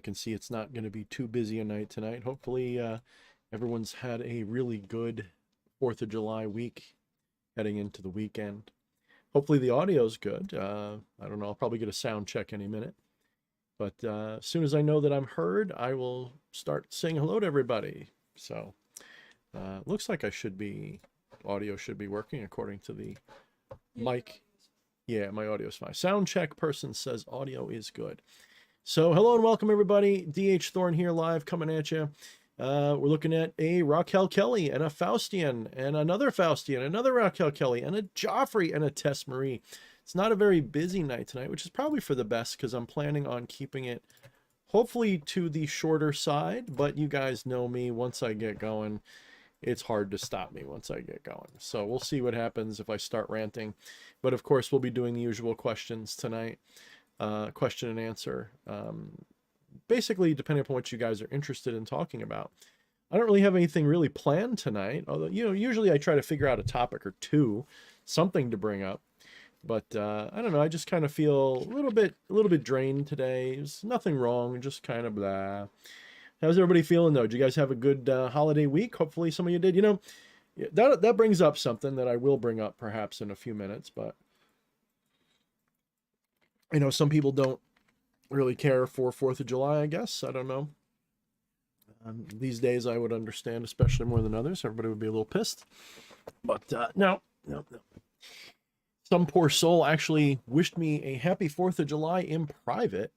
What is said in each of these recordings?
can see it's not going to be too busy a night tonight. Hopefully everyone's had a really good 4th of July week heading into the weekend. Hopefully the audio's good. I don't know, I'll probably get a sound check any minute. But as soon as I know that I'm heard, I will start saying hello to everybody. So looks like audio should be working according to the mic. Yeah, my audio's fine. Sound check person says audio is good. So hello and welcome everybody. DH Thorne here live coming at you. We're looking at a Raquel Kelly and a Faustian and another Faustian, another Raquel Kelly and a Joffrey and a Tess Marie. It's not a very busy night tonight, which is probably for the best because I'm planning on keeping it hopefully to the shorter side, but you guys know me. Once I get going, it's hard to stop me once I get going. So we'll see what happens if I start ranting. But of course, we'll be doing the usual questions tonight, question and answer. Basically, depending upon what you guys are interested in talking about. I don't really have anything really planned tonight, although, usually I try to figure out a topic or two, something to bring up. But I don't know, I just kind of feel a little bit drained today. There's nothing wrong, just kind of blah. How's everybody feeling though? Did you guys have a good holiday week? Hopefully some of you did. That brings up something that I will bring up perhaps in a few minutes, but some people don't really care for 4th of July, I guess. I don't know. These days I would understand, especially more than others. Everybody would be a little pissed. But no. Some poor soul actually wished me a happy 4th of July in private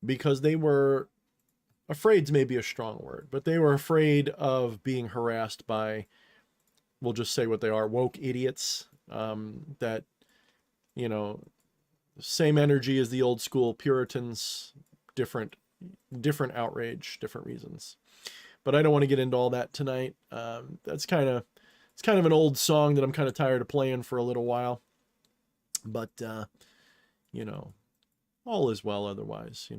because they were afraid's maybe a strong word, but they were afraid of being harassed by, we'll just say what they are, woke idiots that, same energy as the old school Puritans, different outrage, different reasons. But I don't want to get into all that tonight. It's kind of an old song that I'm kind of tired of playing for a little while. But, all is well otherwise,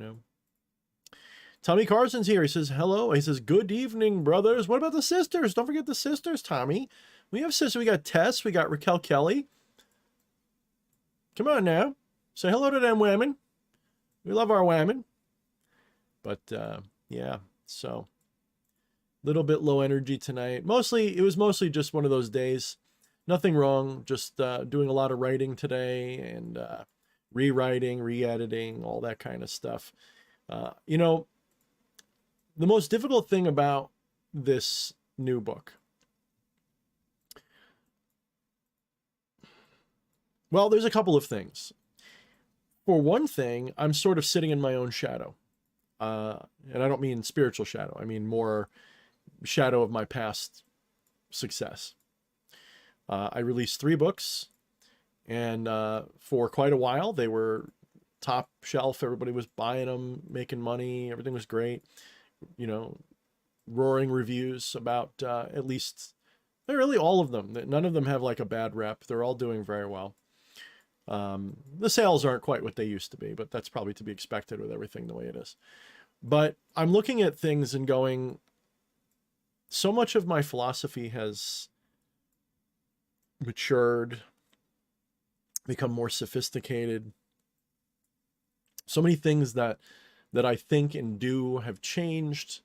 Tommy Carson's here. He says, hello. He says, good evening, brothers. What about the sisters? Don't forget the sisters, Tommy. We have sisters. We got Tess. We got Raquel Kelly. Come on now. Say hello to them women. We love our women. But, yeah, so a little bit low energy tonight. It was mostly just one of those days. Nothing wrong. Just doing a lot of writing today and rewriting, re-editing, all that kind of stuff. The most difficult thing about this new book, well, there's a couple of things. For one thing, I'm sort of sitting in my own shadow. And I don't mean spiritual shadow. I mean more shadow of my past success. I released 3 books, and for quite a while, they were top shelf. Everybody was buying them, making money. Everything was great. Roaring reviews about at least, really all of them. None of them have like a bad rep. They're all doing very well. The sales aren't quite what they used to be, but that's probably to be expected with everything the way it is. But I'm looking at things and going, so much of my philosophy has matured, become more sophisticated. So many things that I think and do have changed.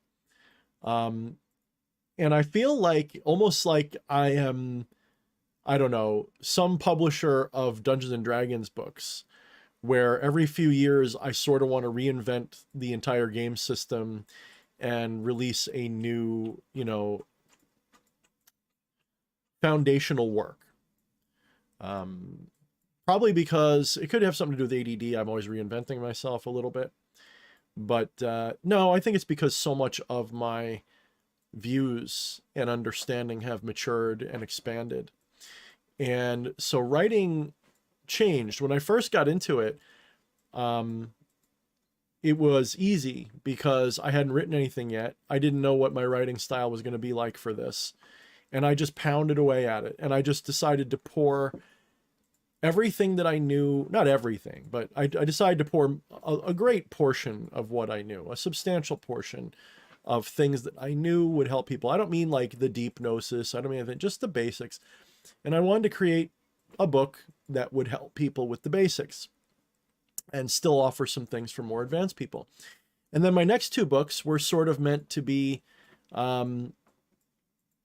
And I feel like, almost like I am, I don't know, some publisher of Dungeons and Dragons books, where every few years I sort of want to reinvent the entire game system and release a new, foundational work. Probably because it could have something to do with ADD. I'm always reinventing myself a little bit. But no, I think it's because so much of my views and understanding have matured and expanded. And so writing changed. When I first got into it, it was easy because I hadn't written anything yet. I didn't know what my writing style was going to be like for this. And I just pounded away at it. And I just decided to pour everything that I knew, not everything, but I decided to pour a great portion of what I knew, a substantial portion of things that I knew would help people. I don't mean like the deep gnosis. I don't mean anything, just the basics. And I wanted to create a book that would help people with the basics and still offer some things for more advanced people. And then my next two books were sort of meant to be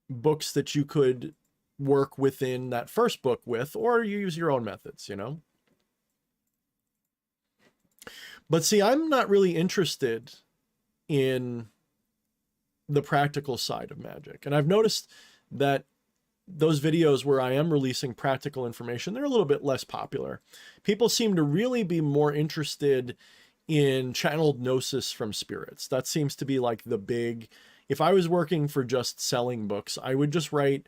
books that you could work within that first book with, or you use your own methods, you know? But see, I'm not really interested in the practical side of magic. And I've noticed that those videos where I am releasing practical information, they're a little bit less popular. People seem to really be more interested in channeled gnosis from spirits. That seems to be like the big, if I was working for just selling books, I would just write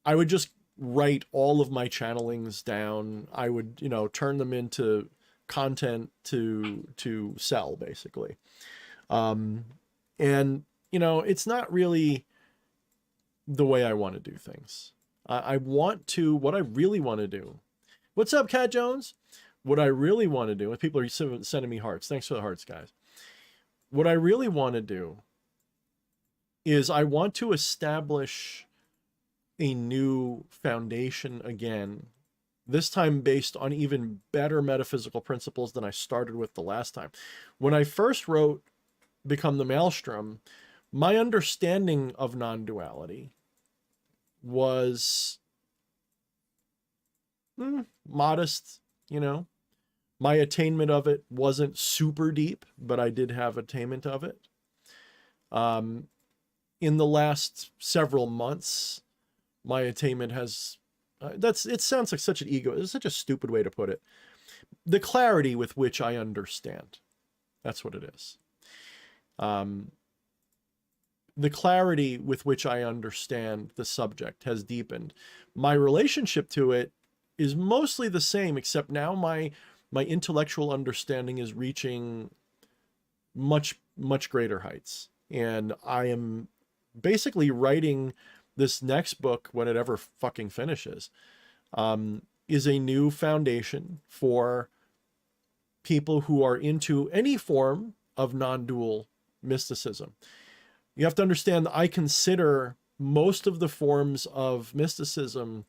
all of my channelings down. I would, you know, turn them into content to sell, basically. And, you know, it's not really the way I want to do things. What I really want to do. What's up, Cat Jones? What I really want to do, and people are sending me hearts. Thanks for the hearts, guys. What I really want to do is I want to establish a new foundation again, this time based on even better metaphysical principles than I started with the last time. When I first wrote Become the Maelstrom, my understanding of non-duality was modest, you know. My attainment of it wasn't super deep, but I did have attainment of it. In the last several months, my attainment has, it sounds like such an ego. It's such a stupid way to put it. The clarity with which I understand. That's what it is. The clarity with which I understand the subject has deepened. My relationship to it is mostly the same, except now my intellectual understanding is reaching much, much greater heights. And I am basically writing this next book, when it ever fucking finishes, is a new foundation for people who are into any form of non-dual mysticism. You have to understand that I consider most of the forms of mysticism,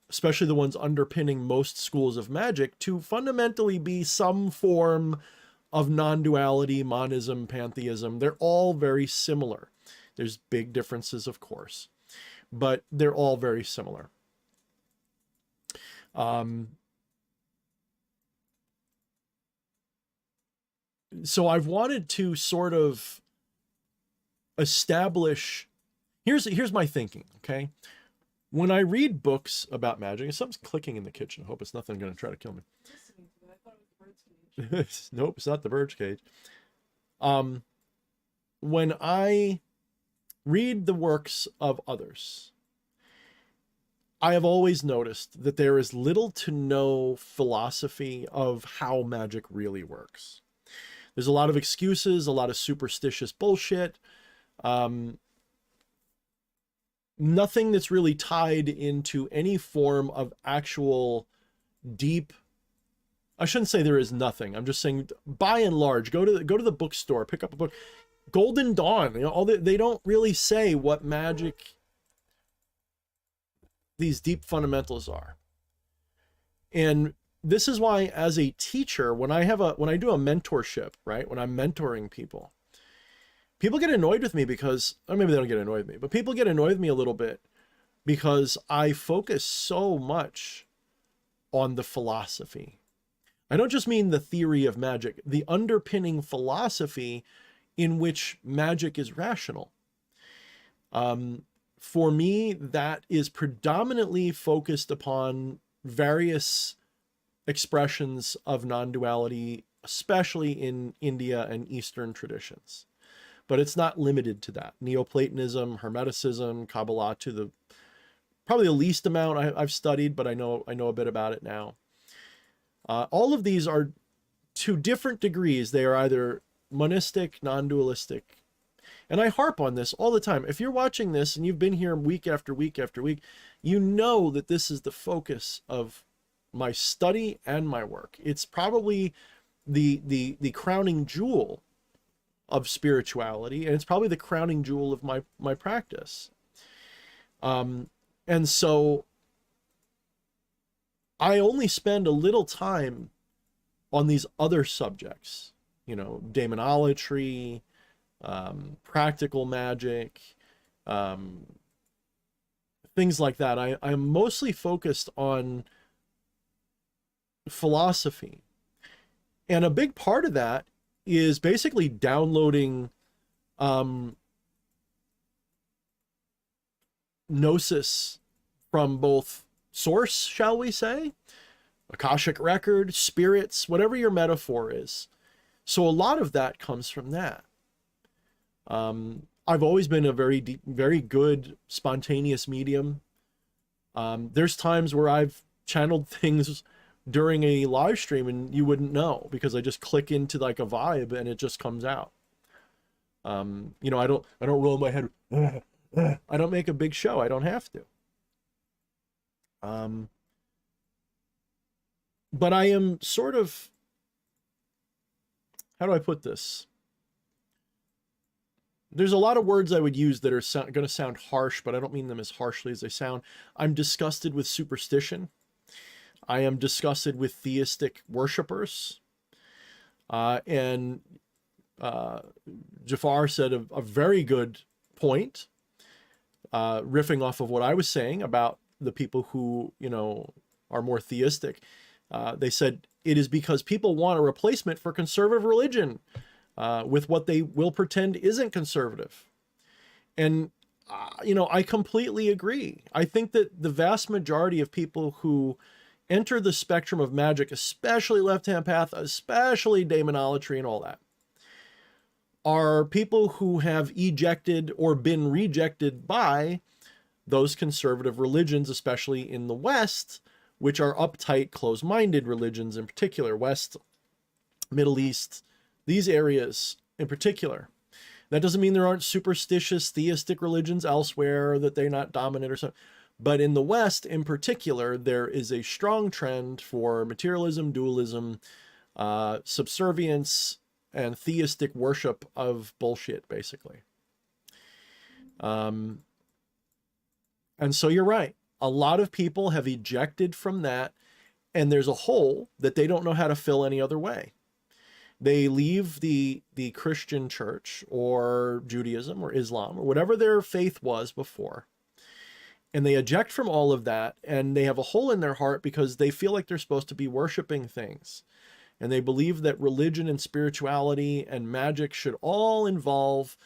especially the ones underpinning most schools of magic, to fundamentally be some form of non-duality, monism, pantheism. They're all very similar. There's big differences, of course, but they're all very similar. So I've wanted to sort of establish, here's my thinking, okay? When I read books about magic, something's clicking in the kitchen. I hope it's nothing going to try to kill me. I thought it was the bird's cage. Nope, it's not the bird's cage. When I read the works of others, I have always noticed that there is little to no philosophy of how magic really works. There's a lot of excuses, a lot of superstitious bullshit. Nothing that's really tied into any form of actual deep. I shouldn't say there is nothing. I'm just saying, by and large, go to the bookstore, pick up a book. Golden Dawn, you know, they don't really say what magic these deep fundamentals are. And this is why, as a teacher, when I do a mentorship, right, when I'm mentoring people get annoyed with me because, or maybe they don't get annoyed with me, but people get annoyed with me a little bit because I focus so much on the philosophy. I don't just mean the theory of magic, the underpinning philosophy in which magic is rational. For me, that is predominantly focused upon various expressions of non-duality, especially in India and Eastern traditions. But it's not limited to that. Neoplatonism, Hermeticism, Kabbalah, to the probably the least amount I've studied, but I know a bit about it now. All of these are, to different degrees, they are either monistic, non-dualistic. And I harp on this all the time. If you're watching this and you've been here week after week after week, you know that this is the focus of my study and my work. It's probably the crowning jewel of spirituality, and it's probably the crowning jewel of my practice. And so I only spend a little time on these other subjects you know, demonolatry, practical magic, things like that. I'm mostly focused on philosophy. And a big part of that is basically downloading gnosis from both source, shall we say, Akashic record, spirits, whatever your metaphor is. So a lot of that comes from that. I've always been a very deep, very good spontaneous medium. There's times where I've channeled things during a live stream and you wouldn't know, because I just click into like a vibe and it just comes out. You know, I don't roll my head. I don't make a big show. I don't have to. But I am sort of, how do I put this? There's a lot of words I would use that are going to sound harsh, but I don't mean them as harshly as they sound. I'm disgusted with superstition. I am disgusted with theistic worshipers. And Jafar said a very good point, riffing off of what I was saying about the people who, you know, are more theistic. They said it is because people want a replacement for conservative religion with what they will pretend isn't conservative. And, you know, I completely agree. I think that the vast majority of people who enter the spectrum of magic, especially left-hand path, especially demonolatry and all that, are people who have ejected or been rejected by those conservative religions, especially in the West, which are uptight, closed-minded religions in particular, West, Middle East, these areas in particular. That doesn't mean there aren't superstitious theistic religions elsewhere, that they're not dominant or something. But in the West in particular, there is a strong trend for materialism, dualism, subservience, and theistic worship of bullshit, basically. And so you're right. A lot of people have ejected from that, and there's a hole that they don't know how to fill any other way. They leave the Christian church or Judaism or Islam or whatever their faith was before, and they eject from all of that, and they have a hole in their heart because they feel like they're supposed to be worshiping things. And they believe that religion and spirituality and magic should all involve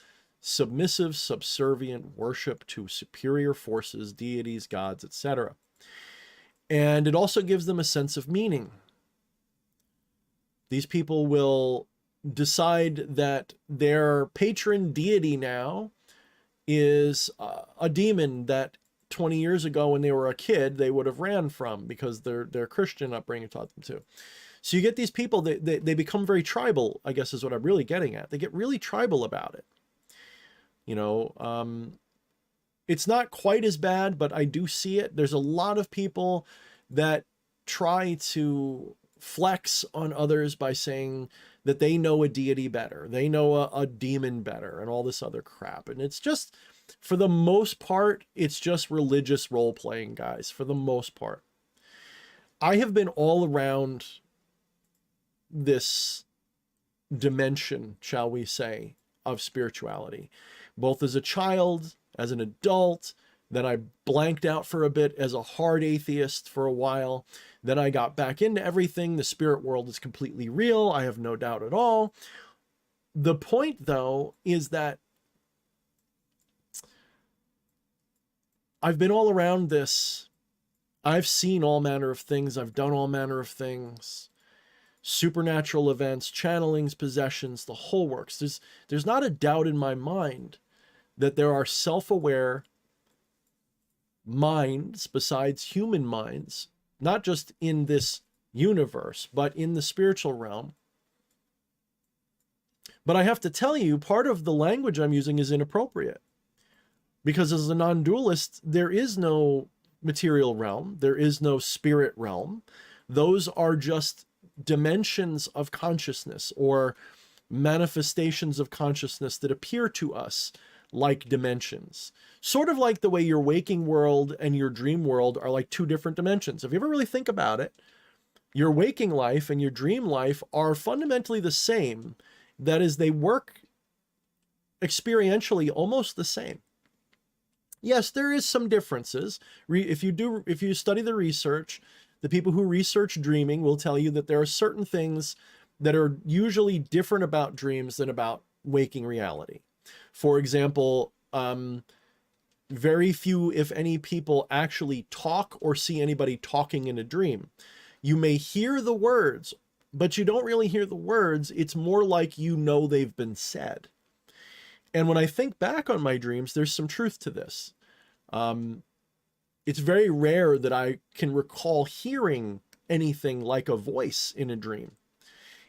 submissive, subservient worship to superior forces, deities, gods, etc. And it also gives them a sense of meaning. These people will decide that their patron deity now is a demon that 20 years ago when they were a kid they would have ran from because their Christian upbringing taught them to. So you get these people, they become very tribal, I guess is what I'm really getting at. They get really tribal about it. You know, it's not quite as bad, but I do see it. There's a lot of people that try to flex on others by saying that they know a deity better, they know a demon better, and all this other crap. And it's just, for the most part, it's just religious role-playing, guys, for the most part. I have been all around this dimension, shall we say, of spirituality, both as a child, as an adult. Then I blanked out for a bit as a hard atheist for a while. Then I got back into everything. The spirit world is completely real. I have no doubt at all. The point, though, is that I've been all around this. I've seen all manner of things. I've done all manner of things. Supernatural events, channelings, possessions, the whole works. There's not a doubt in my mind that there are self-aware minds besides human minds, not just in this universe, but in the spiritual realm. But I have to tell you, part of the language I'm using is inappropriate, because as a non-dualist, there is no material realm, there is no spirit realm. Those are just dimensions of consciousness or manifestations of consciousness that appear to us like dimensions. Sort of like the way your waking world and your dream world are like two different dimensions. If you ever really think about it, your waking life and your dream life are fundamentally the same. That is, they work experientially almost the same. Yes, there is some differences. If you study the research, the people who research dreaming will tell you that there are certain things that are usually different about dreams than about waking reality. For example, very few, if any, people actually talk or see anybody talking in a dream. You may hear the words, but you don't really hear the words. It's more like you know they've been said. And when I think back on my dreams, there's some truth to this. It's very rare that I can recall hearing anything like a voice in a dream.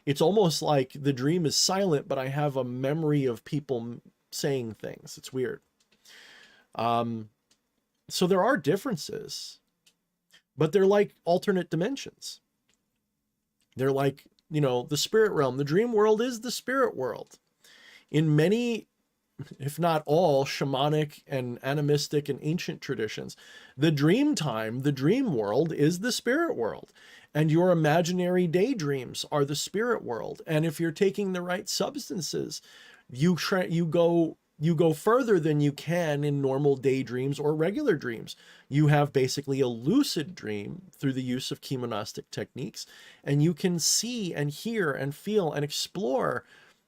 It's almost like the dream is silent, but I have a memory of people saying things. It's weird. So there are differences, but they're like alternate dimensions. They're like, the spirit realm. The dream world is the spirit world. In many, if not all, shamanic and animistic and ancient traditions, the dream time, the dream world is the spirit world. And your imaginary daydreams are the spirit world. And if you're taking the right substances, you go further than you can in normal daydreams or regular dreams. You have basically a lucid dream through the use of chemonastic techniques, and you can see and hear and feel and explore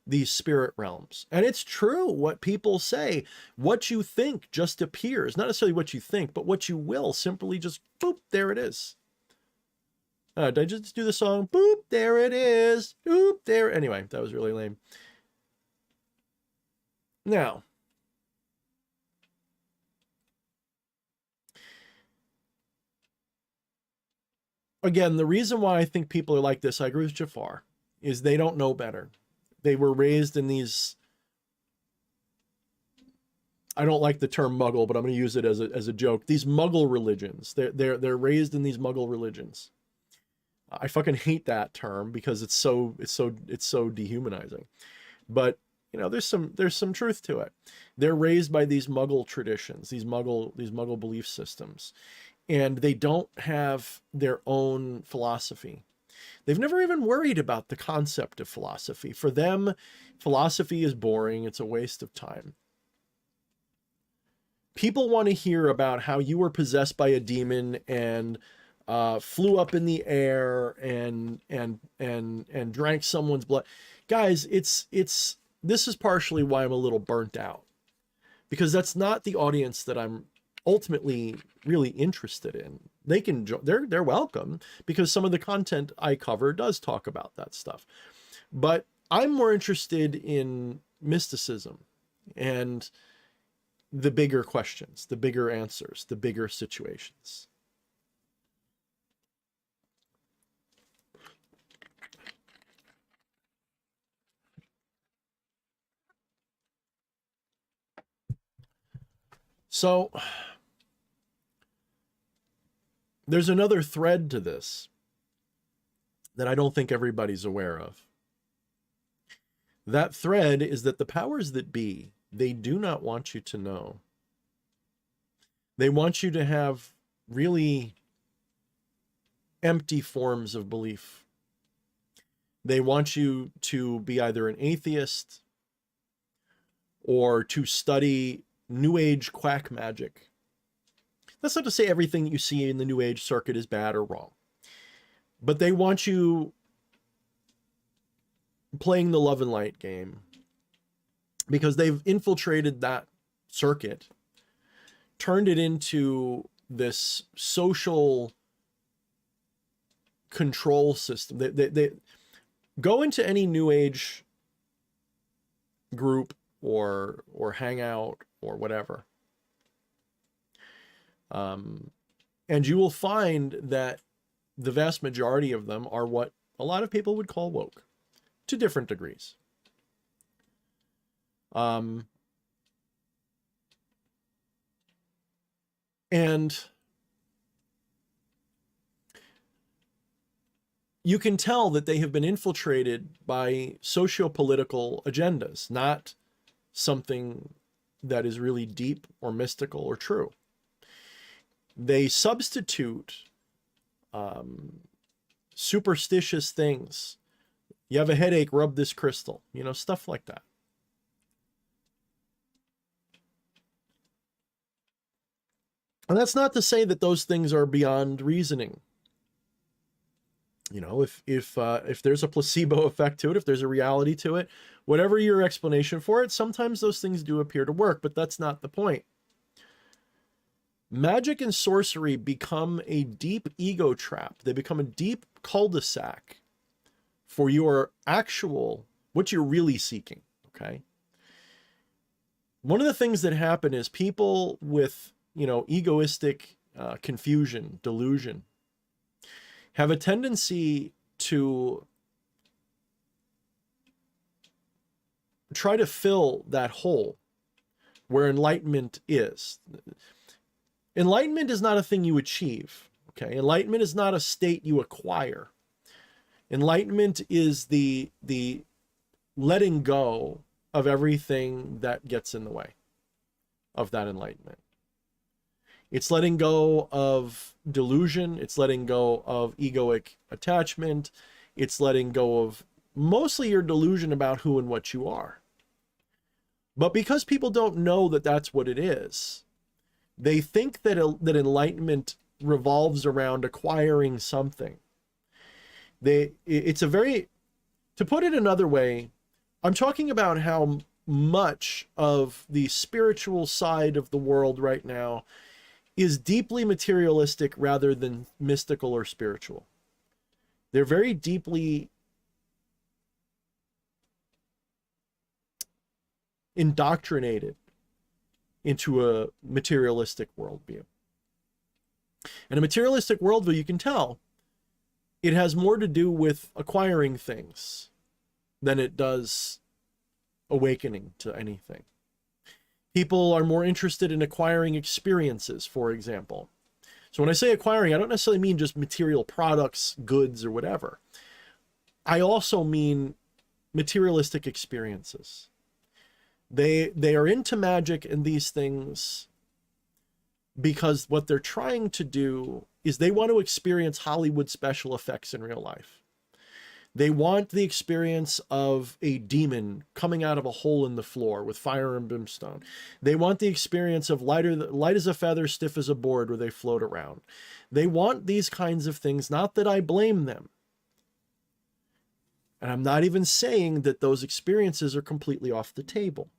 these spirit realms. And it's true what people say. What you think just appears. Not necessarily what you think, but what you will simply just, boop, there it is. Did I just do the song? Boop, there it is. Boop, there. Anyway, that was really lame. Now, again, the reason why I think people are like this, I agree with Jafar, is they don't know better. They were raised in these, I don't like the term muggle, but I'm going to use it as a joke. These muggle religions. They're raised in these muggle religions. I fucking hate that term because it's so dehumanizing. But there's some truth to it. They're raised by these muggle traditions, these muggle belief systems, and they don't have their own philosophy. They've never even worried about the concept of philosophy. For them, philosophy is boring. It's a waste of time. People want to hear about how you were possessed by a demon and flew up in the air and drank someone's blood. Guys, this is partially why I'm a little burnt out, because that's not the audience that I'm ultimately really interested in. They're welcome, because some of the content I cover does talk about that stuff. But I'm more interested in mysticism and the bigger questions, the bigger answers, the bigger situations. So there's another thread to this that I don't think everybody's aware of. That thread is that the powers that be, they do not want you to know. They want you to have really empty forms of belief. They want you to be either an atheist or to study New Age quack magic. That's not to say everything you see in the New Age circuit is bad or wrong, but they want you playing the love and light game because they've infiltrated that circuit, turned it into this social control system. They go into any New Age group or hangout or whatever, and you will find that the vast majority of them are what a lot of people would call woke, to different degrees. And you can tell that they have been infiltrated by socio-political agendas, not something that is really deep or mystical or true. They substitute superstitious things. You have a headache, rub this crystal, you know, stuff like that. And that's not to say that those things are beyond reasoning. You know, if there's a placebo effect to it, if there's a reality to it, whatever your explanation for it, sometimes those things do appear to work, but that's not the point. Magic and sorcery become a deep ego trap. They become a deep cul-de-sac for your actual, what you're really seeking, okay? One of the things that happen is people with, you know, egoistic confusion, delusion, have a tendency to try to fill that hole where enlightenment is. Enlightenment is not a thing you achieve, okay? Enlightenment is not a state you acquire. Enlightenment is the letting go of everything that gets in the way of that enlightenment. It's letting go of delusion. It's letting go of egoic attachment. It's letting go of mostly your delusion about who and what you are. But because people don't know that that's what it is, they think that enlightenment revolves around acquiring something. It's a very, to put it another way, I'm talking about how much of the spiritual side of the world right now is deeply materialistic rather than mystical or spiritual. They're very deeply indoctrinated into a materialistic worldview. And a materialistic worldview, you can tell, it has more to do with acquiring things than it does awakening to anything. People are more interested in acquiring experiences, for example. So when I say acquiring, I don't necessarily mean just material products, goods, or whatever. I also mean materialistic experiences. They are into magic and these things because what they're trying to do is they want to experience Hollywood special effects in real life. They want the experience of a demon coming out of a hole in the floor with fire and brimstone. They want the experience of light as a feather, stiff as a board, where they float around. They want these kinds of things, not that I blame them. And I'm not even saying that those experiences are completely off the table.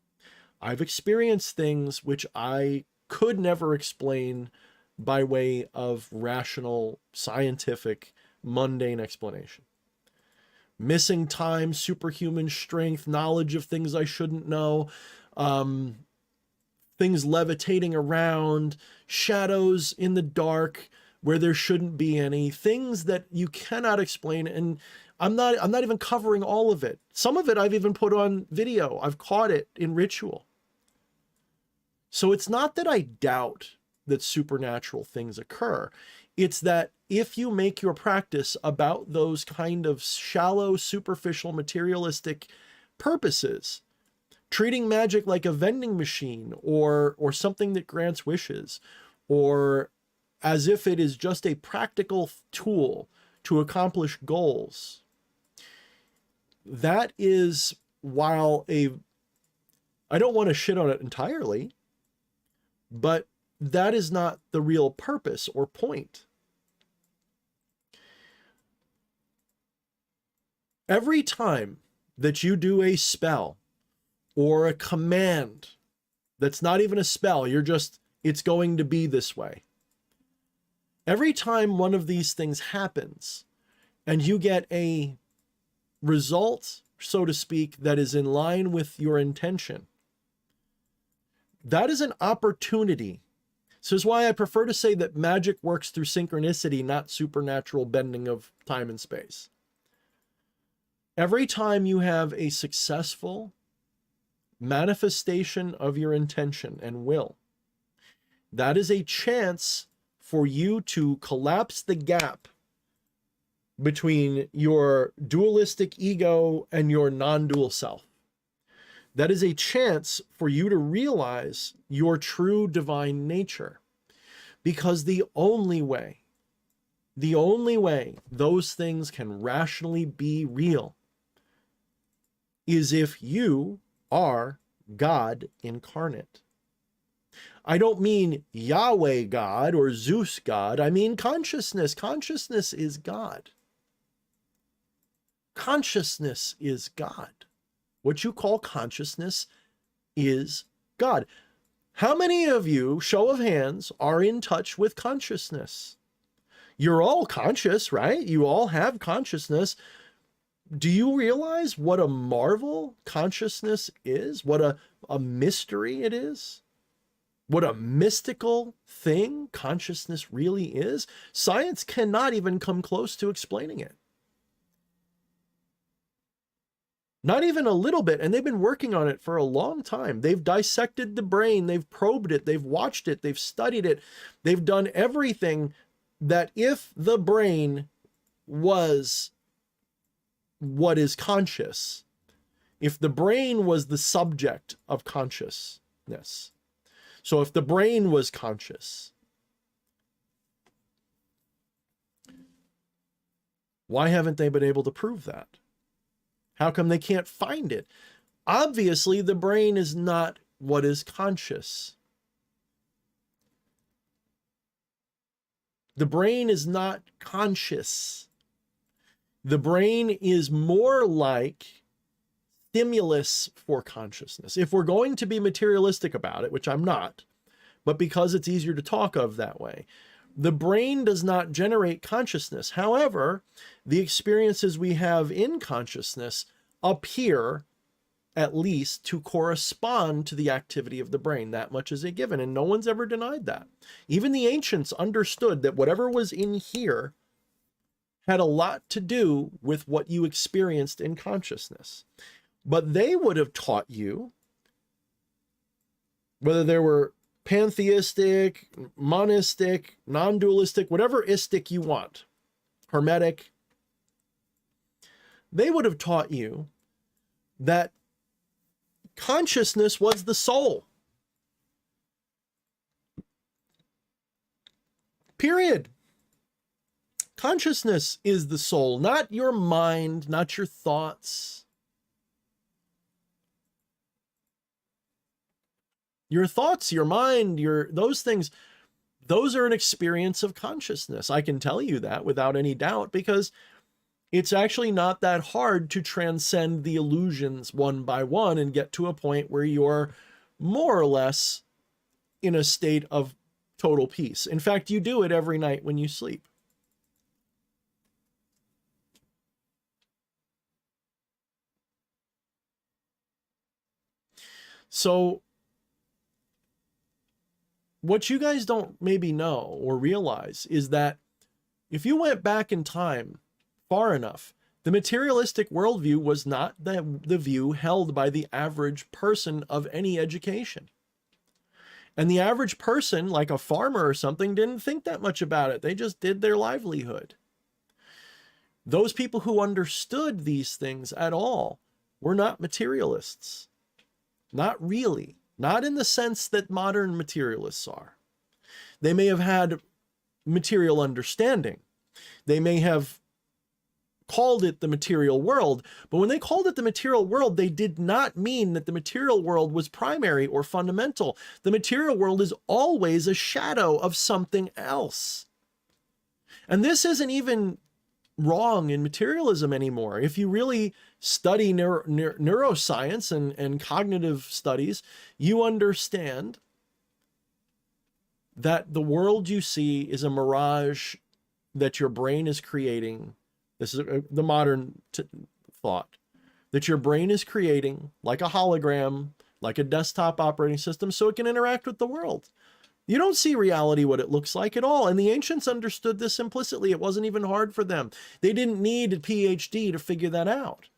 I've experienced things which I could never explain by way of rational, scientific, mundane explanation. Missing time, superhuman strength, knowledge of things I shouldn't know, things levitating around, shadows in the dark where there shouldn't be any, things that you cannot explain. And I'm not even covering all of it. Some of it I've even put on video. I've caught it in ritual. So it's not that I doubt that supernatural things occur. It's that if you make your practice about those kind of shallow, superficial, materialistic purposes, treating magic like a vending machine or something that grants wishes, or as if it is just a practical tool to accomplish goals, that is, while I don't want to shit on it entirely, but that is not the real purpose or point. Every time that you do a spell or a command that's not even a spell, it's going to be this way. Every time one of these things happens and you get a result, so to speak, that is in line with your intention, that is an opportunity. So is why I prefer to say that magic works through synchronicity, not supernatural bending of time and space. Every time you have a successful manifestation of your intention and will, that is a chance for you to collapse the gap between your dualistic ego and your non-dual self. That is a chance for you to realize your true divine nature. Because the only way the only way those things can rationally be real is if you are God incarnate. I don't mean Yahweh God or Zeus God. I mean consciousness. Consciousness is God. Consciousness is God. What you call consciousness is God. How many of you, show of hands, are in touch with consciousness? You're all conscious, right? You all have consciousness. Do you realize what a marvel consciousness is? What a mystery it is? What a mystical thing consciousness really is? Science cannot even come close to explaining it. Not even a little bit. And they've been working on it for a long time. They've dissected the brain. They've probed it. They've watched it. They've studied it. They've done everything that if the brain was what is conscious, if the brain was the subject of consciousness, so if the brain was conscious, why haven't they been able to prove that? How come they can't find it? Obviously, the brain is not what is conscious. The brain is not conscious. The brain is more like stimulus for consciousness. If we're going to be materialistic about it, which I'm not, but because it's easier to talk of that way, the brain does not generate consciousness. However, the experiences we have in consciousness appear at least to correspond to the activity of the brain. That much is a given, and no one's ever denied that. Even the ancients understood that whatever was in here had a lot to do with what you experienced in consciousness. But they would have taught you, whether there were pantheistic, monistic, non-dualistic, whatever istic you want, hermetic, they would have taught you that consciousness was the soul. Period. Consciousness is the soul, not your mind, not your thoughts. Your thoughts, your mind, those things, those are an experience of consciousness. I can tell you that without any doubt, because it's actually not that hard to transcend the illusions one by one and get to a point where you're more or less in a state of total peace. In fact, you do it every night when you sleep. So what you guys don't maybe know or realize is that if you went back in time far enough, the materialistic worldview was not the view held by the average person of any education. And the average person, like a farmer or something, didn't think that much about it. They just did their livelihood. Those people who understood these things at all were not materialists. Not really. Not in the sense that modern materialists are. They may have had material understanding. They may have called it the material world, but when they called it the material world, they did not mean that the material world was primary or fundamental. The material world is always a shadow of something else. And this isn't even wrong in materialism anymore. If you really study neuroscience and cognitive studies, you understand that the world you see is a mirage that your brain is creating. This is the modern thought, that your brain is creating like a hologram, like a desktop operating system, so it can interact with the world. You don't see reality what it looks like at all. And the ancients understood this implicitly. It wasn't even hard for them. They didn't need a PhD to figure that out.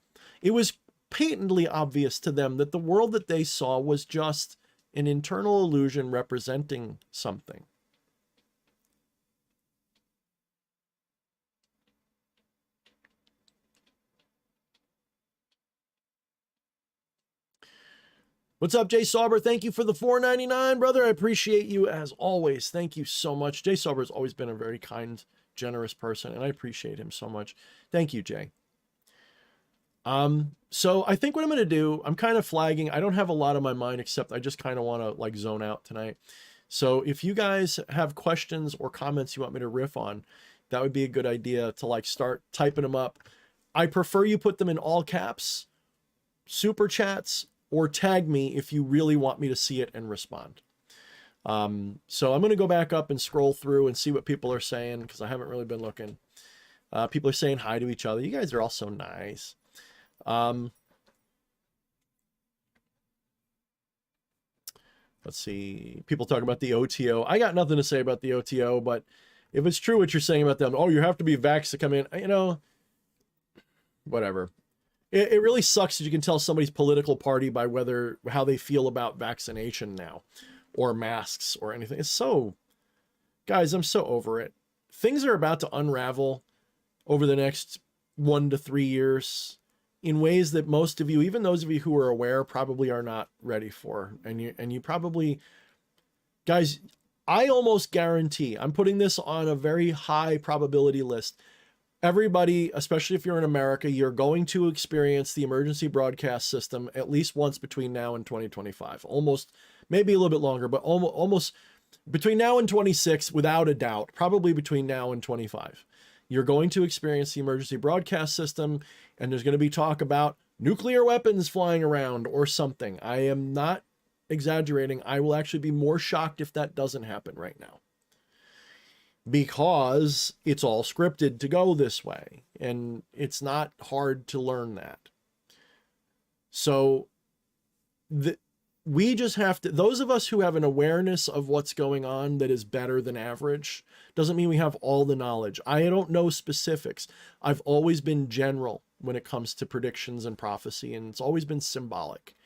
It was patently obvious to them that the world that they saw was just an internal illusion representing something. What's up, Jay Sauber? Thank you for the $4.99, brother. I appreciate you as always. Thank you so much. Jay Sauber has always been a very kind generous person, and I appreciate him so much. Thank you, Jay. So I think what I'm going to do, I'm kind of flagging. I don't have a lot on my mind, except I just kind of want to like zone out tonight. So if you guys have questions or comments you want me to riff on, that would be a good idea to like start typing them up. I prefer you put them in all caps, super chats, or tag me if you really want me to see it and respond. So I'm going to go back up and scroll through and see what people are saying, because I haven't really been looking. People are saying hi to each other. You guys are all so nice. Let's see. People talk about the OTO. I got nothing to say about the OTO, but if it's true what you're saying about them, oh, you have to be vaxxed to come in, you know, whatever. It really sucks that you can tell somebody's political party by how they feel about vaccination now, or masks or anything. It's so, guys, I'm so over it. Things are about to unravel over the next 1 to 3 years in ways that most of you, even those of you who are aware, probably are not ready for. And you probably, guys, I almost guarantee, I'm putting this on a very high probability list. Everybody, especially if you're in America, you're going to experience the emergency broadcast system at least once between now and 2025. Almost, maybe a little bit longer, but almost between now and 26, without a doubt, probably between now and 25. You're going to experience the emergency broadcast system, and there's going to be talk about nuclear weapons flying around or something. I am not exaggerating. I will actually be more shocked if that doesn't happen right now, because it's all scripted to go this way, and it's not hard to learn that. So we just have to, those of us who have an awareness of what's going on that is better than average, doesn't mean we have all the knowledge. I don't know specifics. I've always been general when it comes to predictions and prophecy, and it's always been symbolic.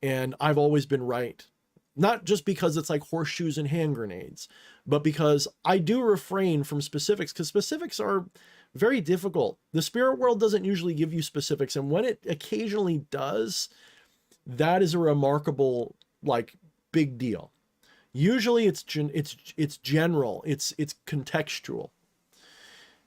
And I've always been right. Not just because it's like horseshoes and hand grenades, but because I do refrain from specifics, because specifics are very difficult. The spirit world doesn't usually give you specifics, and when it occasionally does, that is a remarkable, like, big deal. Usually it's general, it's contextual.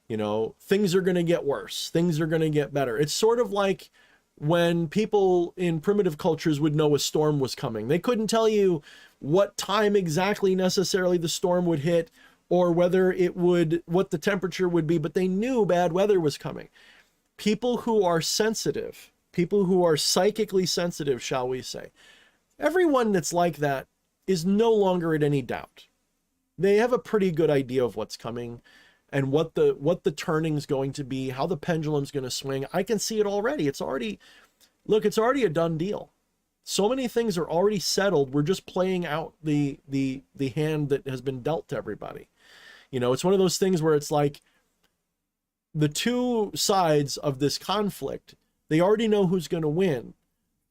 You know, things are going to get worse, things are going to get better. It's sort of like when people in primitive cultures would know a storm was coming. They couldn't tell you what time exactly necessarily the storm would hit, or whether it would, what the temperature would be, but they knew bad weather was coming. People who are sensitive, people who are psychically sensitive, shall we say, everyone that's like that is no longer in any doubt. They have a pretty good idea of what's coming and what the turning's going to be, how the pendulum's going to swing. I can see it already. It's already a done deal. So many things are already settled. We're just playing out the hand that has been dealt to everybody. You know, it's one of those things where it's like the two sides of this conflict, they already know who's going to win.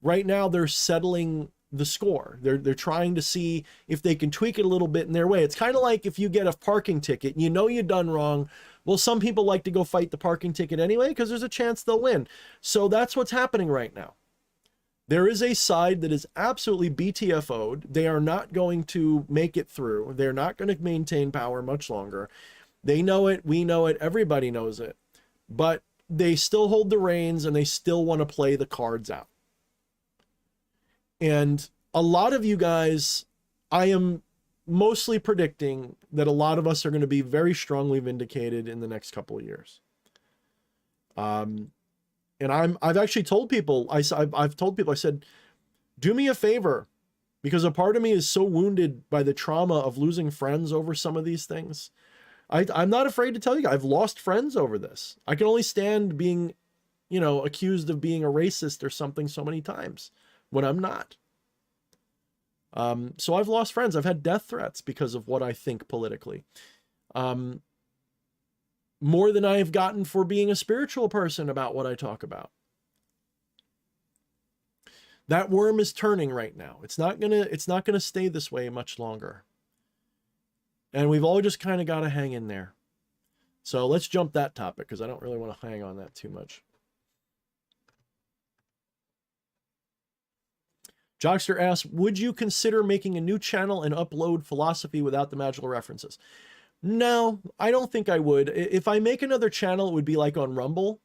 Right now, they're settling the score. They're trying to see if they can tweak it a little bit in their way. It's kind of like if you get a parking ticket, you know you've done wrong. Well, some people like to go fight the parking ticket anyway because there's a chance they'll win. So that's what's happening right now. There is a side that is absolutely BTFO'd. They are not going to make it through. They're not going to maintain power much longer. They know it. We know it. Everybody knows it. But they still hold the reins, and they still want to play the cards out. And a lot of you guys, I am mostly predicting that a lot of us are going to be very strongly vindicated in the next couple of years. And I've actually told people, I've told people, I said, do me a favor, because a part of me is so wounded by the trauma of losing friends over some of these things. I'm not afraid to tell you, I've lost friends over this. I can only stand being, accused of being a racist or something so many times when I'm not. So I've lost friends. I've had death threats because of what I think politically. More than I have gotten for being a spiritual person about what I talk about. That worm is turning right now. It's not gonna stay this way much longer. And we've all just kind of got to hang in there. So let's jump that topic, because I don't really want to hang on that too much. Jockster asks, would you consider making a new channel and upload philosophy without the magical references? No, I don't think I would. If I make another channel, it would be like on Rumble.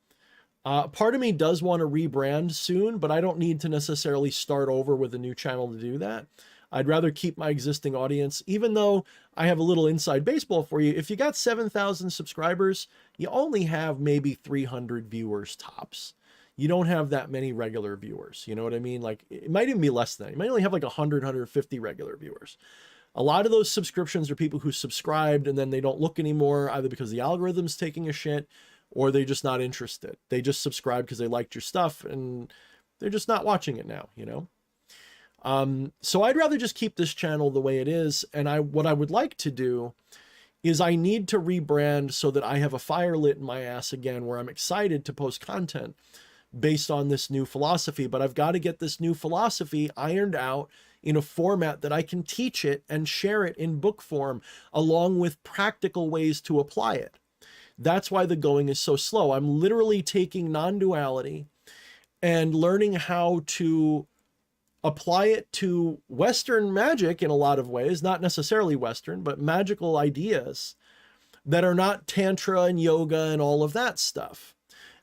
Part of me does want to rebrand soon, but I don't need to necessarily start over with a new channel to do that. I'd rather keep my existing audience, even though I have a little inside baseball for you. If you got 7,000 subscribers, you only have maybe 300 viewers tops. You don't have that many regular viewers. You know what I mean? Like, it might even be less than that. You might only have like 100, 150 regular viewers. A lot of those subscriptions are people who subscribed and then they don't look anymore, either because the algorithm's taking a shit or they're just not interested. They just subscribe because they liked your stuff and they're just not watching it now, you know? So I'd rather just keep this channel the way it is. And what I would like to do is I need to rebrand so that I have a fire lit in my ass again, where I'm excited to post content based on this new philosophy, but I've got to get this new philosophy ironed out in a format that I can teach it and share it in book form, along with practical ways to apply it. That's why the going is so slow. I'm literally taking non-duality and learning how to apply it to Western magic in a lot of ways, not necessarily Western, but magical ideas that are not Tantra and yoga and all of that stuff.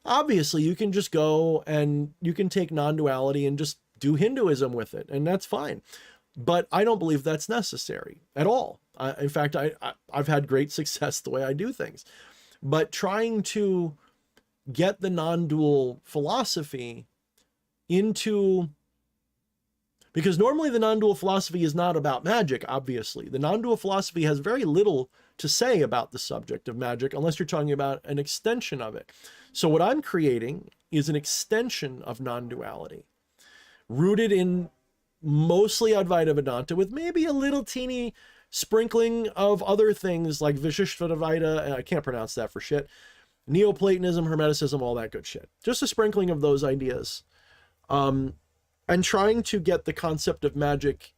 Obviously, you can just go and you can take non-duality and just do Hinduism with it, and that's fine. But I don't believe that's necessary at all. In fact, I've had great success the way I do things. But trying to get the non-dual philosophy into, because normally the non-dual philosophy is not about magic, obviously. The non-dual philosophy has very little to say about the subject of magic, unless you're talking about an extension of it. So what I'm creating is an extension of non-duality, rooted in mostly Advaita Vedanta, with maybe a little teeny sprinkling of other things like Vishishtadvaita, and I can't pronounce that for shit, Neoplatonism, Hermeticism, all that good shit. Just a sprinkling of those ideas. And trying to get the concept of magic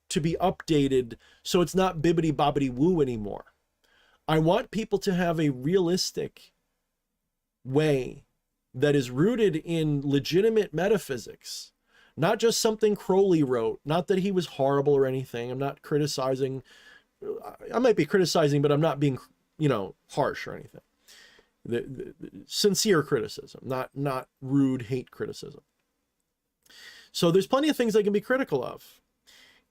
to be updated so it's not bibbity bobbity woo anymore. I want people to have a realistic way that is rooted in legitimate metaphysics, not just something Crowley wrote. Not that he was horrible or anything. I'm not criticizing. I might be criticizing, but I'm not being, harsh or anything. The sincere criticism, not rude hate criticism. So there's plenty of things I can be critical of.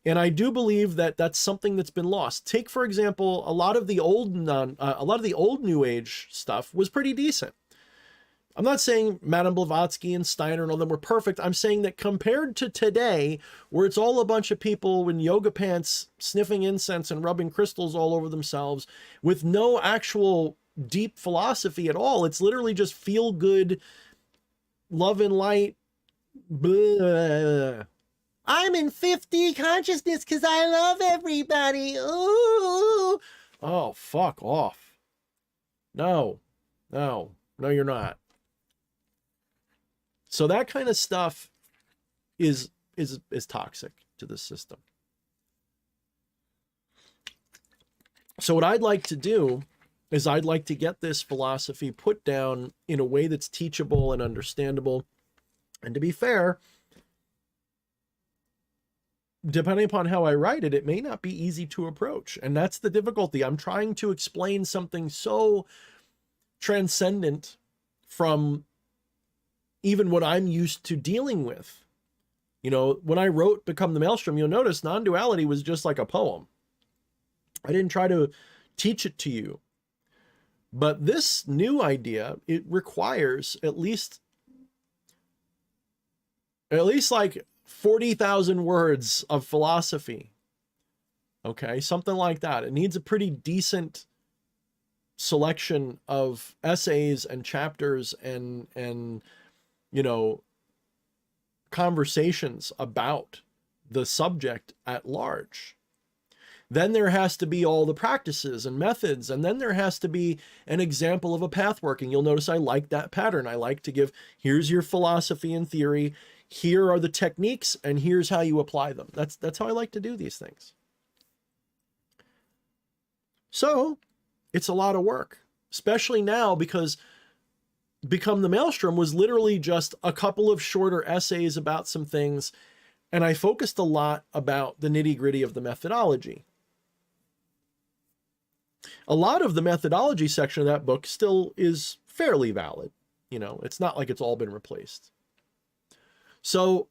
And I do believe that that's something that's been lost. Take, for example, a lot of the old New Age stuff was pretty decent. I'm not saying Madame Blavatsky and Steiner and all them were perfect. I'm saying that compared to today, where it's all a bunch of people in yoga pants sniffing incense and rubbing crystals all over themselves with no actual deep philosophy at all, it's literally just feel good, love and light. Blah. I'm in 50 consciousness because I love everybody. Ooh. Oh, fuck off. No, you're not. So that kind of stuff is toxic to the system. So what I'd like to do is I'd like to get this philosophy put down in a way that's teachable and understandable. And to be fair, depending upon how I write it, it may not be easy to approach. And that's the difficulty. I'm trying to explain something so transcendent from even what I'm used to dealing with. When I wrote Become the Maelstrom, you'll notice non-duality was just like a poem. I didn't try to teach it to you. But this new idea, it requires at least like 40,000 words of philosophy. Okay, something like that. It needs a pretty decent selection of essays and chapters and conversations about the subject at large. Then there has to be all the practices and methods, and then there has to be an example of a path working. You'll notice I like that pattern. I like to give, here's your philosophy and theory, here are the techniques, and here's how you apply them. That's how I like to do these things. So it's a lot of work, especially now, because Become the Maelstrom was literally just a couple of shorter essays about some things, and I focused a lot about the nitty-gritty of the methodology. a lot of the methodology section of that book still is fairly valid. You know, it's not like it's all been replaced. So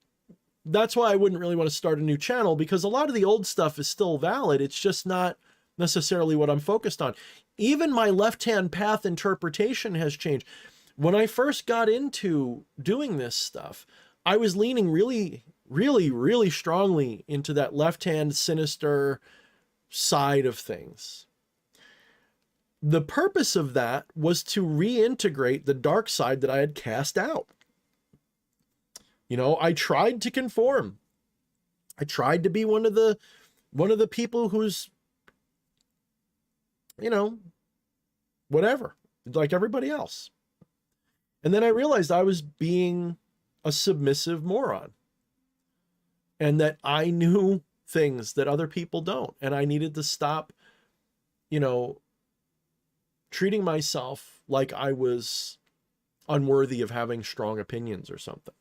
that's why I wouldn't really want to start a new channel, because a lot of the old stuff is still valid. It's just not necessarily what I'm focused on. Even my left-hand path interpretation has changed. When I first got into doing this stuff, I was leaning really, really, really strongly into that left-hand sinister side of things. The purpose of that was to reintegrate the dark side that I had cast out. You know, I tried to conform. I tried to be one of the people who's, you know, whatever, like everybody else. And then I realized I was being a submissive moron, and that I knew things that other people don't. And I needed to stop, you know, treating myself like I was unworthy of having strong opinions or something.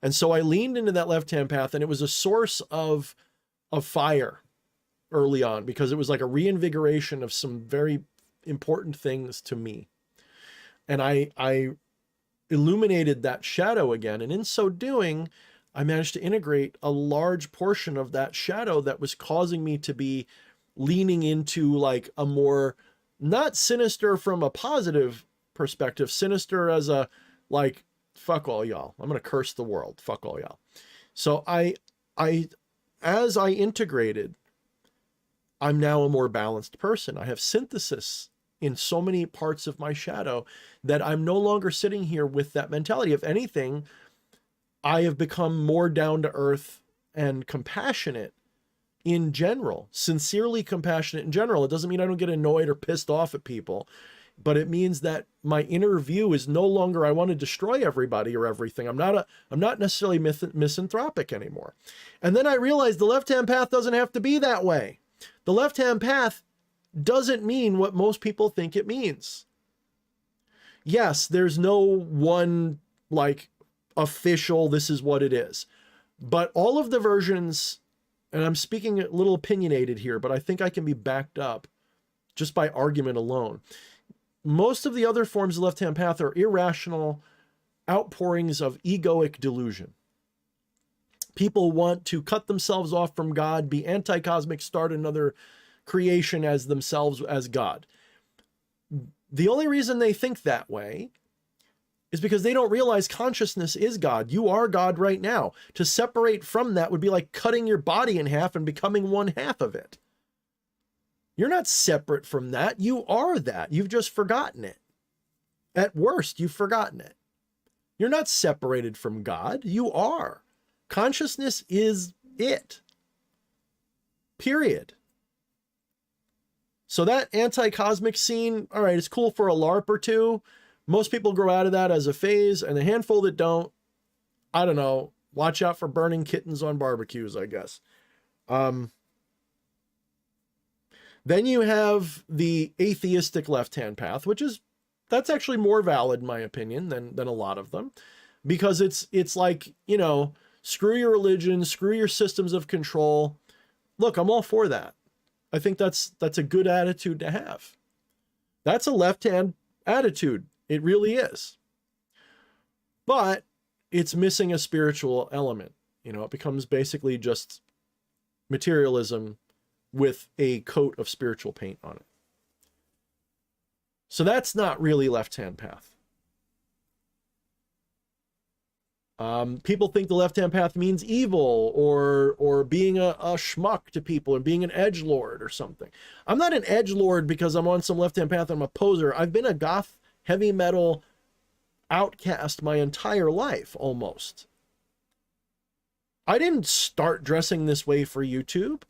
And so I leaned into that left-hand path, and it was a source of fire early on, because it was like a reinvigoration of some very important things to me. And I illuminated that shadow again. And in so doing, I managed to integrate a large portion of that shadow that was causing me to be leaning into like a more, not sinister from a positive perspective, sinister as a, like, fuck all y'all, I'm going to curse the world, fuck all y'all. So as I integrated, I'm now a more balanced person. I have synthesis in so many parts of my shadow that I'm no longer sitting here with that mentality. If anything, I have become more down to earth and compassionate in general, sincerely compassionate in general. It doesn't mean I don't get annoyed or pissed off at people, but it means that my inner view is no longer, I want to destroy everybody or everything. I'm not necessarily misanthropic anymore. And then I realized the left-hand path doesn't have to be that way. The left-hand path doesn't mean what most people think it means. Yes, there's no one like official, this is what it is. But all of the versions, and I'm speaking a little opinionated here, but I think I can be backed up just by argument alone. Most of the other forms of left-hand path are irrational outpourings of egoic delusion. People want to cut themselves off from God, be anti-cosmic, start another creation as themselves as God. The only reason they think that way is because they don't realize consciousness is God. You are God right now. To separate from that would be like cutting your body in half and becoming one half of it. You're not separate from that. You are that. You've just forgotten it. At worst, you've forgotten it. You're not separated from God. You are. Consciousness is it. Period. So that anti-cosmic scene, all right, it's cool for a LARP or two. Most people grow out of that as a phase, and the handful that don't, I don't know, watch out for burning kittens on barbecues, I guess. Then you have the atheistic left-hand path, that's actually more valid in my opinion than a lot of them, because it's like, you know, screw your religion, screw your systems of control. Look, I'm all for that. I think that's a good attitude to have. That's a left-hand attitude. It really is. But it's missing a spiritual element. You know, it becomes basically just materialism with a coat of spiritual paint on it. So that's not really left-hand path. People think the left-hand path means evil or being a schmuck to people and being an edgelord or something. I'm not an edgelord because I'm on some left-hand path. I'm a poser. I've been a goth heavy metal outcast my entire life, almost. I didn't start dressing this way for YouTube.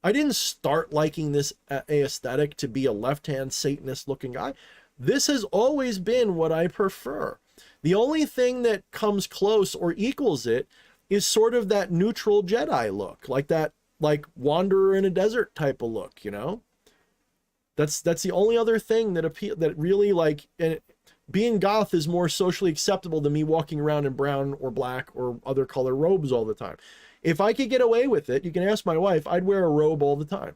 I didn't start liking this aesthetic to be a left-hand Satanist looking guy. This has always been what I prefer. The only thing that comes close or equals it is sort of that neutral Jedi look, like that, like wanderer in a desert type of look, you know? That's the only other thing that really, like, and being goth is more socially acceptable than me walking around in brown or black or other color robes all the time. If I could get away with it, you can ask my wife, I'd wear a robe all the time.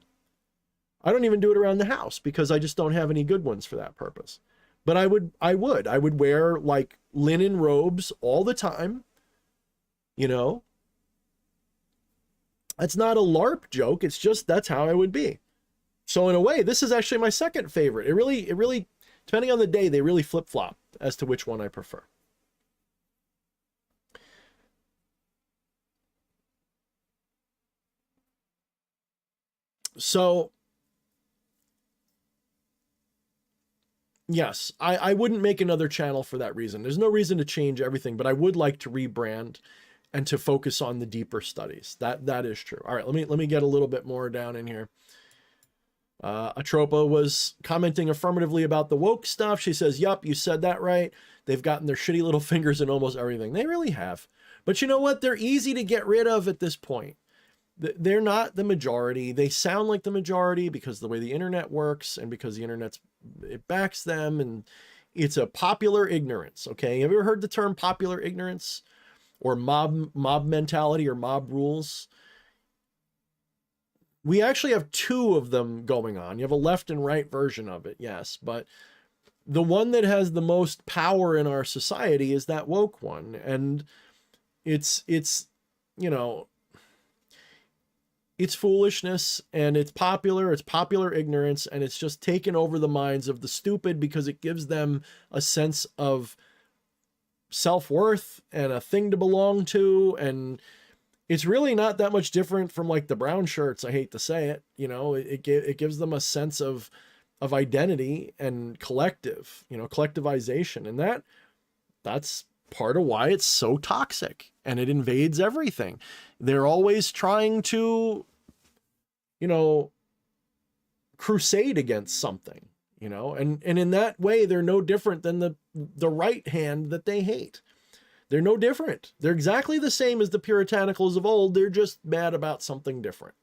I don't even do it around the house because I just don't have any good ones for that purpose. But I would wear like linen robes all the time, you know. That's not a LARP joke. It's just, that's how I would be. So in a way, this is actually my second favorite. It really, depending on the day, they really flip-flop as to which one I prefer. So yes, I wouldn't make another channel for that reason. There's no reason to change everything, but I would like to rebrand and to focus on the deeper studies. That is true. All right, let me get a little bit more down in here. Atropa was commenting affirmatively about the woke stuff. She says, yup, you said that right. They've gotten their shitty little fingers in almost everything. They really have. But you know what? They're easy to get rid of at this point. They're not the majority. They sound like the majority because the way the internet works and because the it backs them, and it's a popular ignorance. Okay. Have you ever heard the term popular ignorance or mob mentality or mob rules? We actually have two of them going on. You have a left and right version of it. Yes. But the one that has the most power in our society is that woke one. And it's, you know, it's foolishness, and it's popular ignorance, and it's just taken over the minds of the stupid because it gives them a sense of self-worth and a thing to belong to. And it's really not that much different from like the brown shirts. I hate to say it, you know, it gives them a sense of identity and collective, you know, collectivization. And that's part of why it's so toxic, and it invades everything. They're always trying to, you know, crusade against something, you know, and in that way, they're no different than the right hand that they hate. They're no different. They're exactly the same as the puritanicals of old. They're just mad about something different.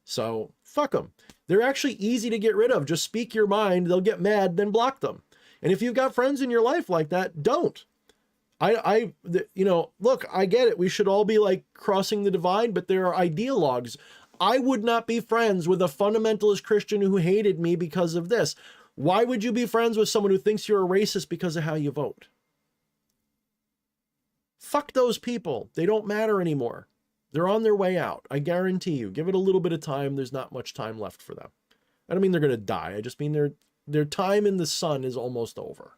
So fuck them. They're actually easy to get rid of. Just speak your mind. They'll get mad, then block them. And if you've got friends in your life like that, don't. You know, look, I get it. We should all be like crossing the divide, but there are ideologues. I would not be friends with a fundamentalist Christian who hated me because of this. Why would you be friends with someone who thinks you're a racist because of how you vote? Fuck those people. They don't matter anymore. They're on their way out. I guarantee you. Give it a little bit of time. There's not much time left for them. I don't mean they're going to die. I just mean their time in the sun is almost over.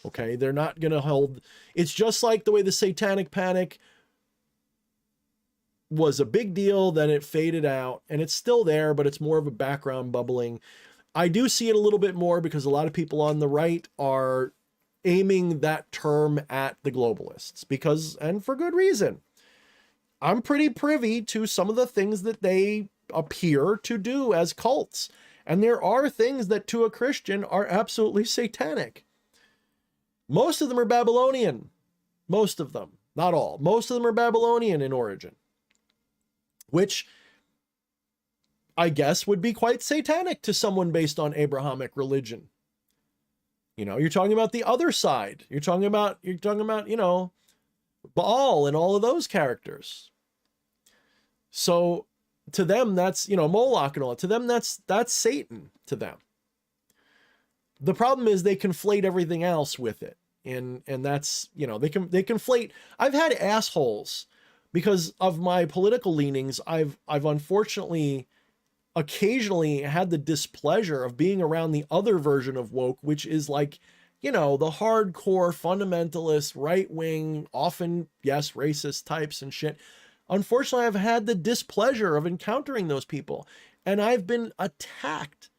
Okay, they're not going to hold. It's just like the way the satanic panic was a big deal, then it faded out, and it's still there, but it's more of a background bubbling. I do see it a little bit more because a lot of people on the right are aiming that term at the globalists because, and for good reason. I'm pretty privy to some of the things that they appear to do as cults. And there are things that to a Christian are absolutely satanic. Most of them are Babylonian. Most of them, not all. Most of them are Babylonian in origin, which I guess would be quite satanic to someone based on Abrahamic religion. You know, you're talking about the other side. You're talking about, you know, Baal and all of those characters. So to them, that's, you know, Moloch and all that. To them, that's Satan to them. The problem is they conflate everything else with it. And that's, you know, they conflate. I've had assholes because of my political leanings. I've unfortunately occasionally had the displeasure of being around the other version of woke, which is like, you know, the hardcore fundamentalist, right wing, often, yes, racist types and shit. Unfortunately, I've had the displeasure of encountering those people, and I've been attacked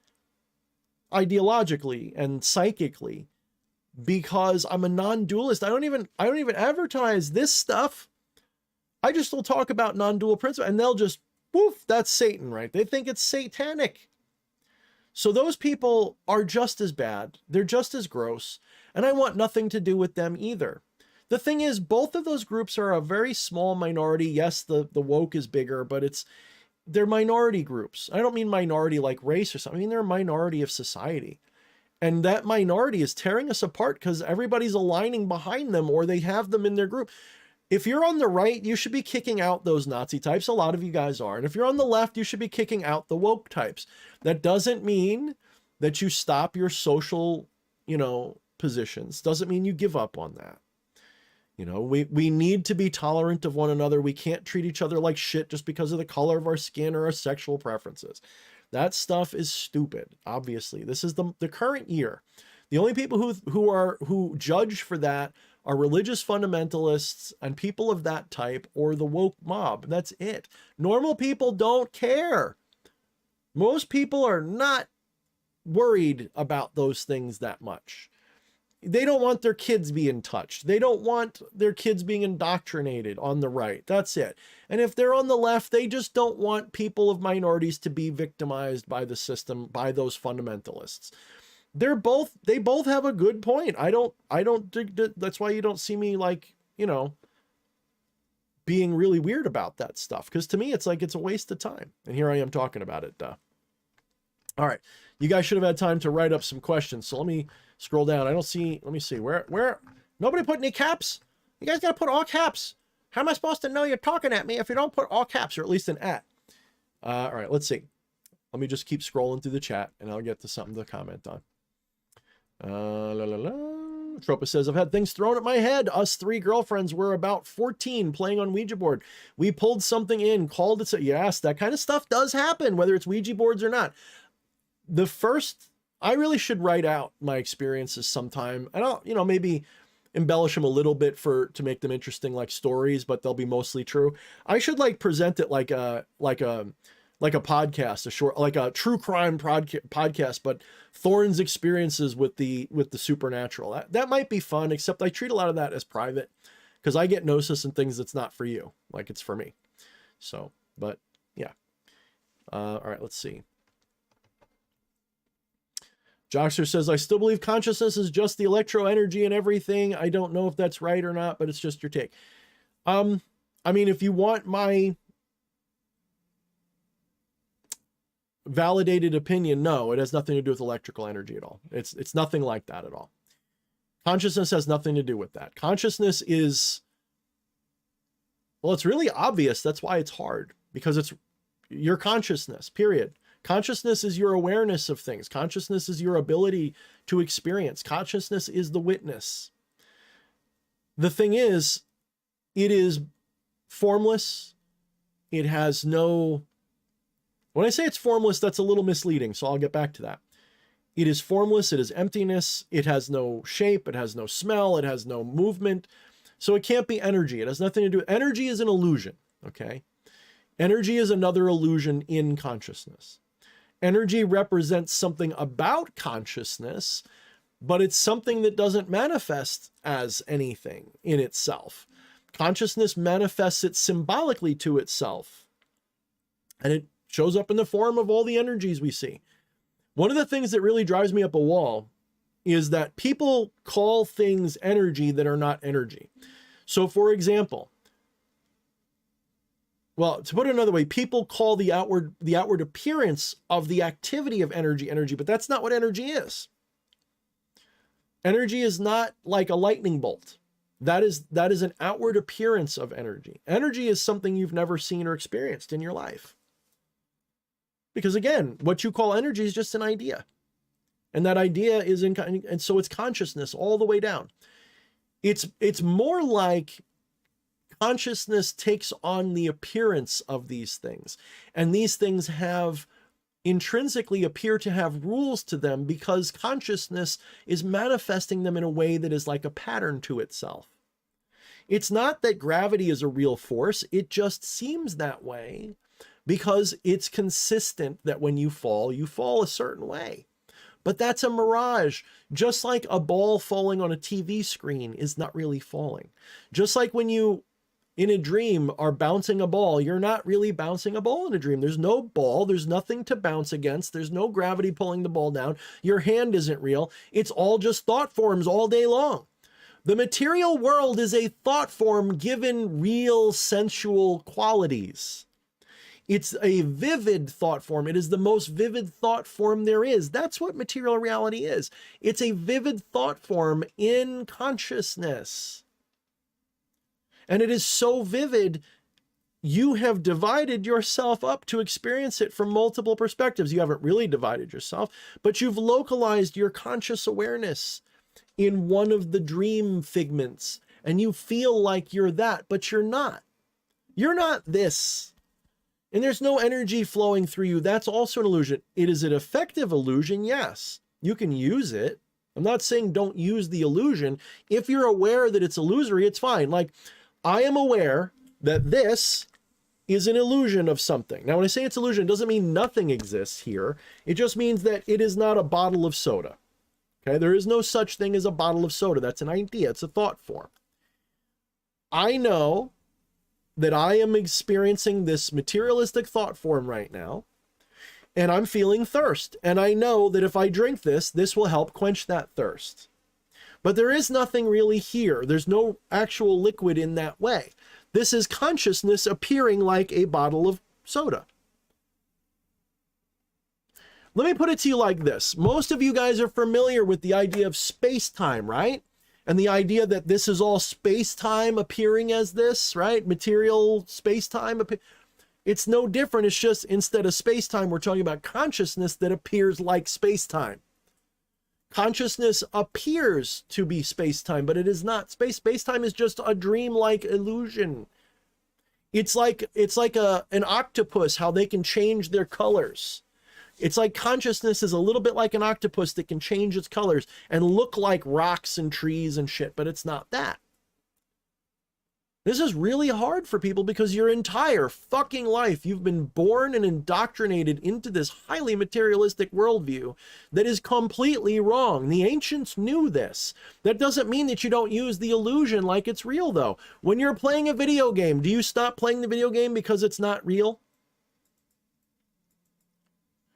ideologically and psychically because I'm a non-dualist. I don't even advertise this stuff. I just will talk about non-dual principle, and they'll just, woof, that's Satan, right? They think it's satanic. So those people are just as bad. They're just as gross, and I want nothing to do with them either. The thing is, both of those groups are a very small minority. Yes, the woke is bigger, but they're minority groups. I don't mean minority like race or something. I mean, they're a minority of society. And that minority is tearing us apart because everybody's aligning behind them or they have them in their group. If you're on the right, you should be kicking out those Nazi types. A lot of you guys are. And if you're on the left, you should be kicking out the woke types. That doesn't mean that you stop your social, positions. Doesn't mean you give up on that. We need to be tolerant of one another. We can't treat each other like shit just because of the color of our skin or our sexual preferences. That stuff is stupid. Obviously, this is the current year. The only people who judge for that are religious fundamentalists and people of that type, or the woke mob. That's it. Normal people don't care. Most people are not worried about those things that much. They don't want their kids being touched. They don't want their kids being indoctrinated on the right. That's it. And if they're on the left, they just don't want people of minorities to be victimized by the system, by those fundamentalists. They both have a good point. I don't that's why you don't see me being really weird about that stuff. Because to me, it's like, it's a waste of time. And here I am talking about it. All right. You guys should have had time to write up some questions. So let me scroll down. I don't see, let me see where, nobody put any caps. You guys got to put all caps. How am I supposed to know you're talking at me if you don't put all caps, or at least an at? All right, let's see. Let me just keep scrolling through the chat and I'll get to something to comment on. Tropa says, I've had things thrown at my head. Us 3 girlfriends were about 14 playing on Ouija board. We pulled something in, called it. Yes, that kind of stuff does happen, whether it's Ouija boards or not. I really should write out my experiences sometime. I don't, maybe embellish them a little bit to make them interesting, like stories, but they'll be mostly true. I should present it like a podcast, like a true crime podcast, but Thorne's experiences with the supernatural. That might be fun, except I treat a lot of that as private because I get gnosis and things that's not for you, like it's for me. So, but yeah. All right, let's see. Joxer says, I still believe consciousness is just the electro energy and everything. I don't know if that's right or not, but it's just your take. I mean, if you want my validated opinion, no, it has nothing to do with electrical energy at all. It's nothing like that at all. Consciousness has nothing to do with that. Consciousness is, well, it's really obvious. That's why it's hard, because it's your consciousness, period. Consciousness is your awareness of things. Consciousness is your ability to experience. Consciousness is the witness. The thing is, it is formless. It has no, when I say it's formless, that's a little misleading, so I'll get back to that. It is formless. It is emptiness. It has no shape. It has no smell. It has no movement. So it can't be energy. It has nothing to do. Energy is an illusion, okay? Energy is another illusion in consciousness. Energy represents something about consciousness, but it's something that doesn't manifest as anything in itself. Consciousness manifests it symbolically to itself, and it shows up in the form of all the energies we see. One of the things that really drives me up a wall is that people call things energy that are not energy. So for example, well, to put it another way, people call the outward appearance of the activity of energy, but that's not what energy is. Energy is not like a lightning bolt. That is an outward appearance of energy. Energy is something you've never seen or experienced in your life. Because again, what you call energy is just an idea. And that idea is and so it's consciousness all the way down. It's more like consciousness takes on the appearance of these things. And these things have intrinsically appear to have rules to them because consciousness is manifesting them in a way that is like a pattern to itself. It's not that gravity is a real force. It just seems that way because it's consistent that when you fall a certain way. But that's a mirage. Just like a ball falling on a TV screen is not really falling. Just like when you in a dream are bouncing a ball, you're not really bouncing a ball in a dream. There's no ball. There's nothing to bounce against. There's no gravity pulling the ball down. Your hand isn't real. It's all just thought forms all day long. The material world is a thought form given real sensual qualities. It's a vivid thought form. It is the most vivid thought form there is. That's what material reality is. It's a vivid thought form in consciousness. And it is so vivid, you have divided yourself up to experience it from multiple perspectives. You haven't really divided yourself, but you've localized your conscious awareness in one of the dream figments, and you feel like you're that, but you're not. You're not this. And there's no energy flowing through you. That's also an illusion. It is an effective illusion, yes. You can use it. I'm not saying don't use the illusion. If you're aware that it's illusory, it's fine. Like, I am aware that this is an illusion of something. Now, when I say it's illusion, it doesn't mean nothing exists here. It just means that it is not a bottle of soda. Okay, there is no such thing as a bottle of soda. That's an idea. It's a thought form. I know that I am experiencing this materialistic thought form right now, and I'm feeling thirst. And I know that if I drink this, this will help quench that thirst. But there is nothing really here. There's no actual liquid in that way. This is consciousness appearing like a bottle of soda. Let me put it to you like this. Most of you guys are familiar with the idea of space-time, right? And the idea that this is all space-time appearing as this, right? Material space-time. It's no different. It's just instead of space-time, we're talking about consciousness that appears like space-time. Consciousness appears to be space-time, but it is not. Space-time is just a dream-like illusion. It's like an octopus, how they can change their colors. It's like consciousness is a little bit like an octopus that can change its colors and look like rocks and trees and shit, but it's not that. This is really hard for people because your entire fucking life, you've been born and indoctrinated into this highly materialistic worldview that is completely wrong. The ancients knew this. That doesn't mean that you don't use the illusion like it's real, though. When you're playing a video game, do you stop playing the video game because it's not real?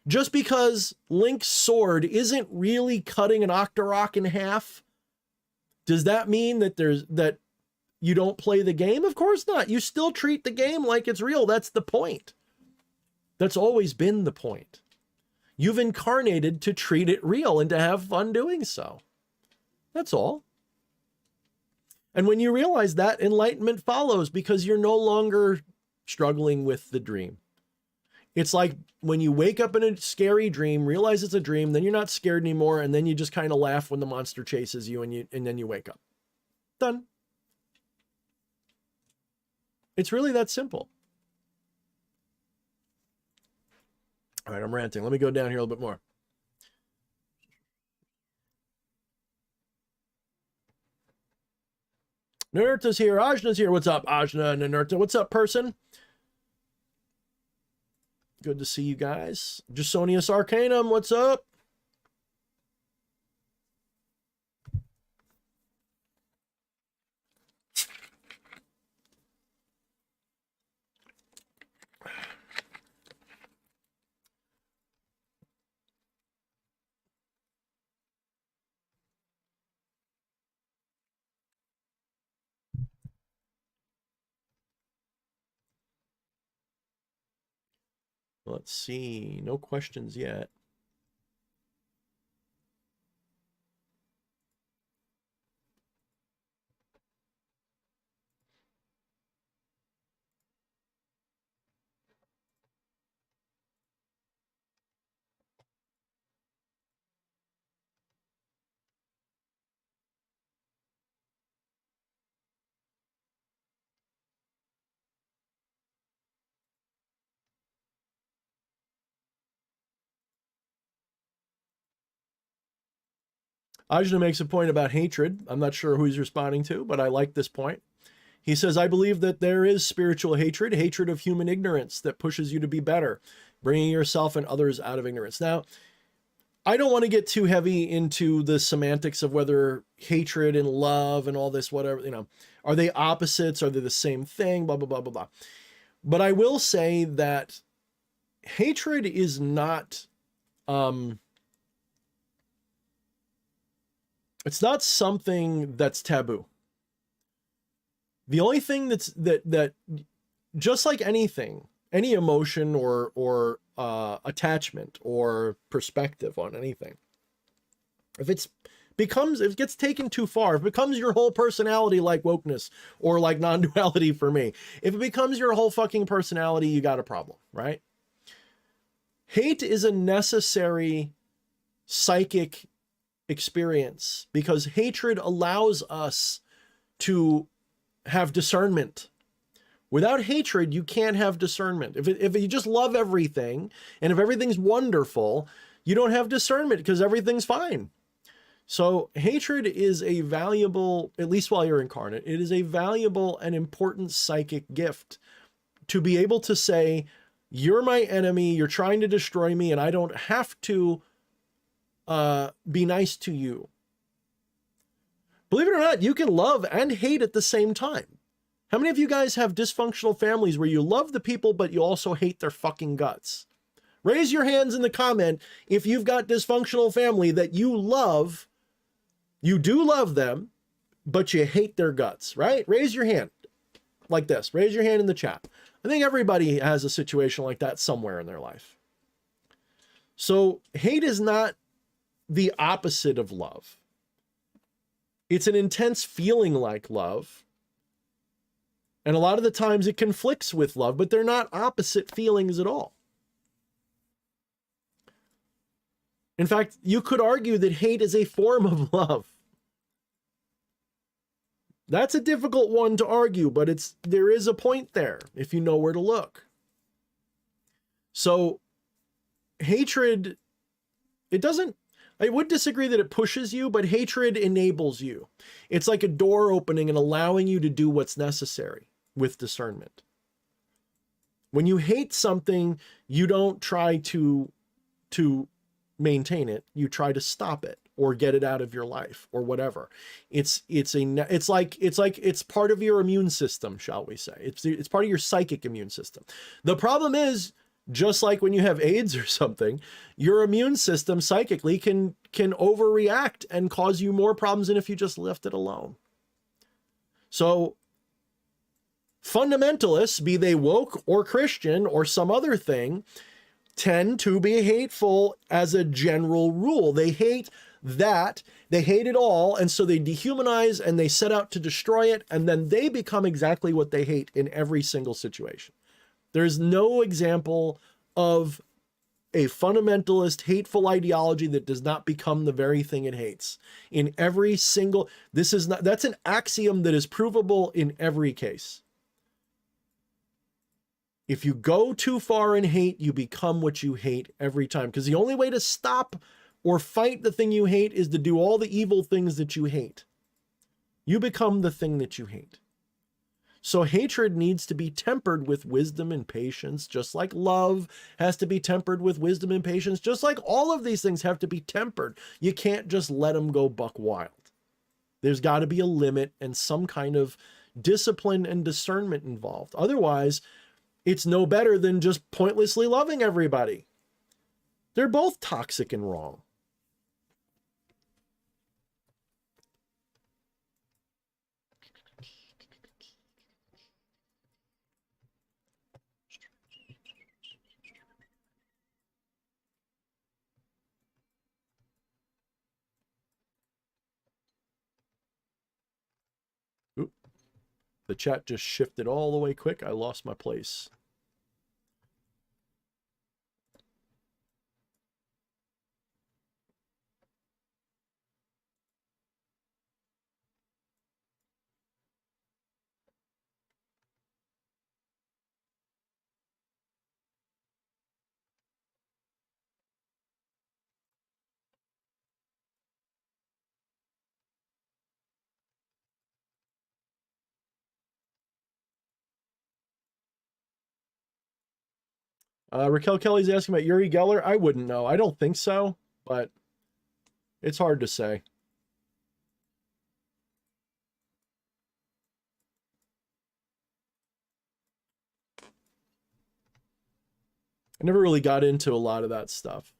Just because Link's sword isn't really cutting an Octorok in half, does that mean that you don't play the game? Of course not. You still treat the game like it's real. That's the point. That's always been the point. You've incarnated to treat it real and to have fun doing so. That's all. And when you realize that, enlightenment follows because you're no longer struggling with the dream. It's like when you wake up in a scary dream, realize it's a dream, then you're not scared anymore, and then you just kind of laugh when the monster chases you, and then you wake up. Done. It's really that simple. All right, I'm ranting. Let me go down here a little bit more. Nurta's here. Ajna's here. What's up, Ajna and Nurta? What's up, person? Good to see you guys. Jasonius Arcanum, what's up? Let's see. No questions yet. Ajna makes a point about hatred. I'm not sure who he's responding to, but I like this point. He says, I believe that there is spiritual hatred, hatred of human ignorance that pushes you to be better, bringing yourself and others out of ignorance. Now, I don't want to get too heavy into the semantics of whether hatred and love and all this, whatever, are they opposites? Are they the same thing? Blah, blah, blah, blah, blah. But I will say that hatred is not, it's not something that's taboo. The only thing that just like anything, any emotion or attachment or perspective on anything, if it's it gets taken too far, if it becomes your whole personality, like wokeness or like non-duality for me, if it becomes your whole fucking personality, you got a problem, right? Hate is a necessary psychic experience because hatred allows us to have discernment. Without hatred, you can't have discernment. If you just love everything and if everything's wonderful, you don't have discernment because everything's fine. So hatred is a valuable, at least while you're incarnate, it is a valuable and important psychic gift to be able to say, you're my enemy, you're trying to destroy me, and I don't have to be nice to you. Believe it or not, you can love and hate at the same time. How many of you guys have dysfunctional families where you love the people, but you also hate their fucking guts? Raise your hands in the comment if you've got dysfunctional family that you love, you do love them, but you hate their guts, right? Raise your hand like this. Raise your hand in the chat. I think everybody has a situation like that somewhere in their life. So hate is not the opposite of love. It's an intense feeling like love. And a lot of the times it conflicts with love, but they're not opposite feelings at all. In fact, you could argue that hate is a form of love. That's a difficult one to argue, but there is a point there if you know where to look. So hatred, I would disagree that it pushes you, but hatred enables you. It's like a door opening and allowing you to do what's necessary with discernment. When you hate something, you don't try to maintain it. You try to stop it or get it out of your life or whatever. It's part of your immune system, shall we say. It's part of your psychic immune system. The problem is, just like when you have AIDS or something, your immune system psychically can overreact and cause you more problems than if you just left it alone. So fundamentalists, be they woke or Christian or some other thing, tend to be hateful as a general rule. They hate that, they hate it all, and so they dehumanize and they set out to destroy it, and then they become exactly what they hate in every single situation. There's no example of a fundamentalist, hateful ideology that does not become the very thing it hates. In every single, that's an axiom that is provable in every case. If you go too far in hate, you become what you hate every time. Because the only way to stop or fight the thing you hate is to do all the evil things that you hate. You become the thing that you hate. So hatred needs to be tempered with wisdom and patience, just like love has to be tempered with wisdom and patience, just like all of these things have to be tempered. You can't just let them go buck wild. There's got to be a limit and some kind of discipline and discernment involved. Otherwise, it's no better than just pointlessly loving everybody. They're both toxic and wrong. Oop. The chat just shifted all the way quick. I lost my place. Raquel Kelly's asking about Uri Geller. I wouldn't know. I don't think so, but it's hard to say. I never really got into a lot of that stuff.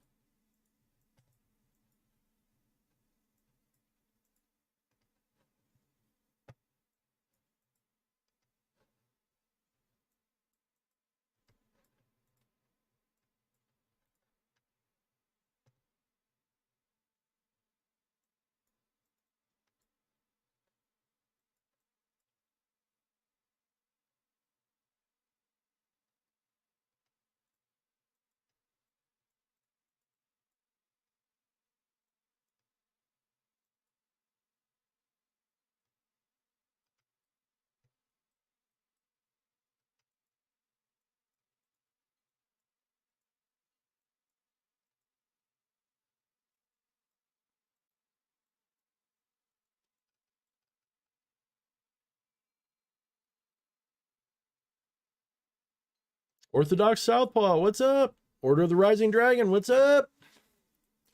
Orthodox Southpaw, what's up? Order of the Rising Dragon, what's up?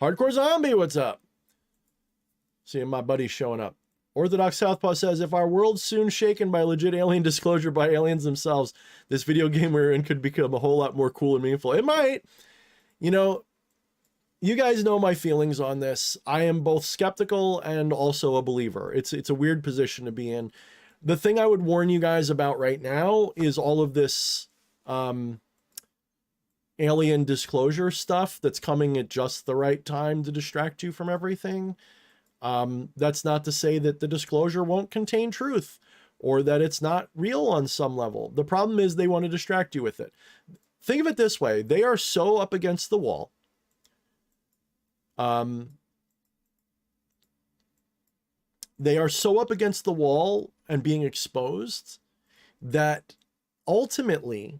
Hardcore Zombie, what's up? Seeing my buddies showing up. Orthodox Southpaw says, if our world's soon shaken by legit alien disclosure by aliens themselves, this video game we're in could become a whole lot more cool and meaningful. It might. You know, you guys know my feelings on this. I am both skeptical and also a believer. It's a weird position to be in. The thing I would warn you guys about right now is all of this alien disclosure stuff that's coming at just the right time to distract you from everything. That's not to say that the disclosure won't contain truth or that it's not real on some level. The problem is they want to distract you with it. Think of it this way. They are so up against the wall. They are so up against the wall and being exposed that ultimately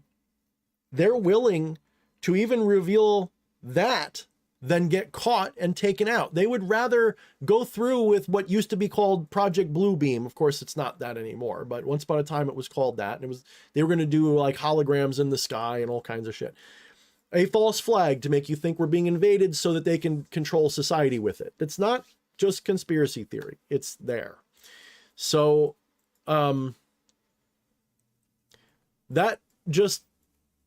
they're willing to even reveal that than get caught and taken out. They would rather go through with what used to be called Project Bluebeam. Of course, it's not that anymore, but once upon a time it was called that. And they were going to do like holograms in the sky and all kinds of shit. A false flag to make you think we're being invaded so that they can control society with it. It's not just conspiracy theory. It's there. So that just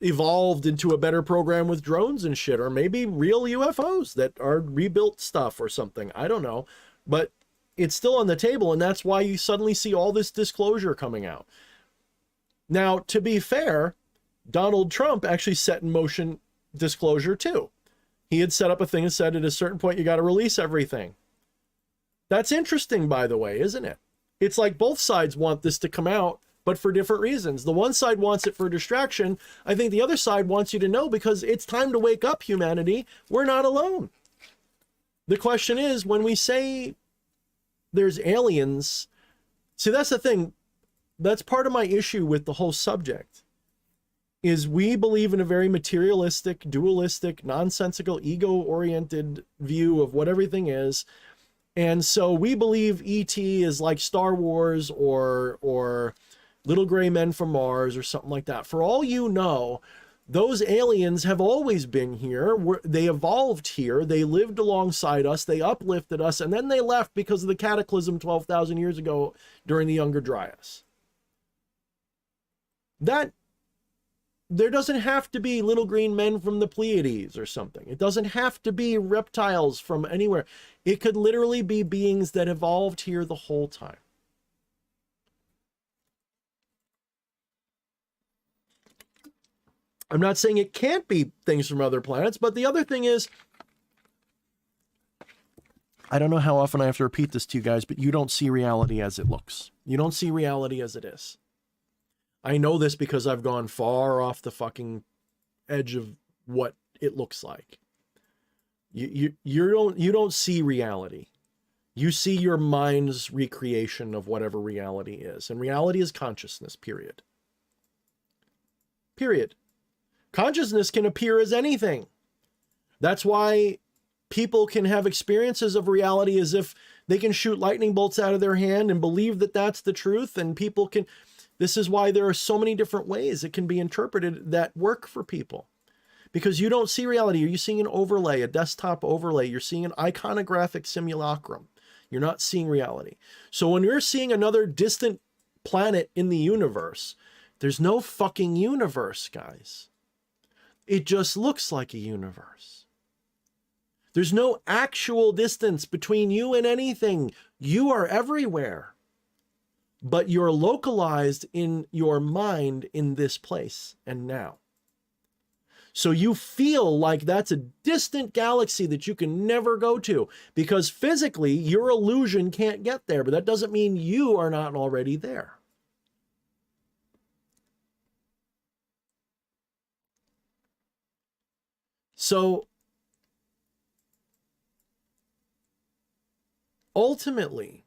evolved into a better program with drones and shit, or maybe real UFOs that are rebuilt stuff or something. I don't know, but it's still on the table, and that's why you suddenly see all this disclosure coming out. Now, to be fair, Donald Trump actually set in motion disclosure too. He had set up a thing and said at a certain point you got to release everything. That's interesting, by the way, isn't it? It's like both sides want this to come out, but for different reasons. The one side wants it for distraction. I think the other side wants you to know because it's time to wake up, humanity. We're not alone. The question is, when we say there's aliens, see, that's the thing. That's part of my issue with the whole subject, is we believe in a very materialistic, dualistic, nonsensical, ego-oriented view of what everything is. And so we believe ET is like Star Wars or Little Gray Men from Mars or something like that. For all you know, those aliens have always been here. They evolved here. They lived alongside us. They uplifted us. And then they left because of the cataclysm 12,000 years ago during the Younger Dryas. There doesn't have to be little green men from the Pleiades or something. It doesn't have to be reptiles from anywhere. It could literally be beings that evolved here the whole time. I'm not saying it can't be things from other planets, but the other thing is, I don't know how often I have to repeat this to you guys, but you don't see reality as it looks. You don't see reality as it is. I know this because I've gone far off the fucking edge of what it looks like. You don't see reality. You see your mind's recreation of whatever reality is. And reality is consciousness, period. Period. Consciousness can appear as anything. That's why people can have experiences of reality as if they can shoot lightning bolts out of their hand and believe that that's the truth. And people can... This is why there are so many different ways it can be interpreted that work for people. Because you don't see reality. You're seeing an overlay, a desktop overlay. You're seeing an iconographic simulacrum. You're not seeing reality. So when you're seeing another distant planet in the universe, there's no fucking universe, guys. It just looks like a universe. There's no actual distance between you and anything. You are everywhere. But you're localized in your mind in this place and now. So you feel like that's a distant galaxy that you can never go to because physically your illusion can't get there, but that doesn't mean you are not already there. So ultimately,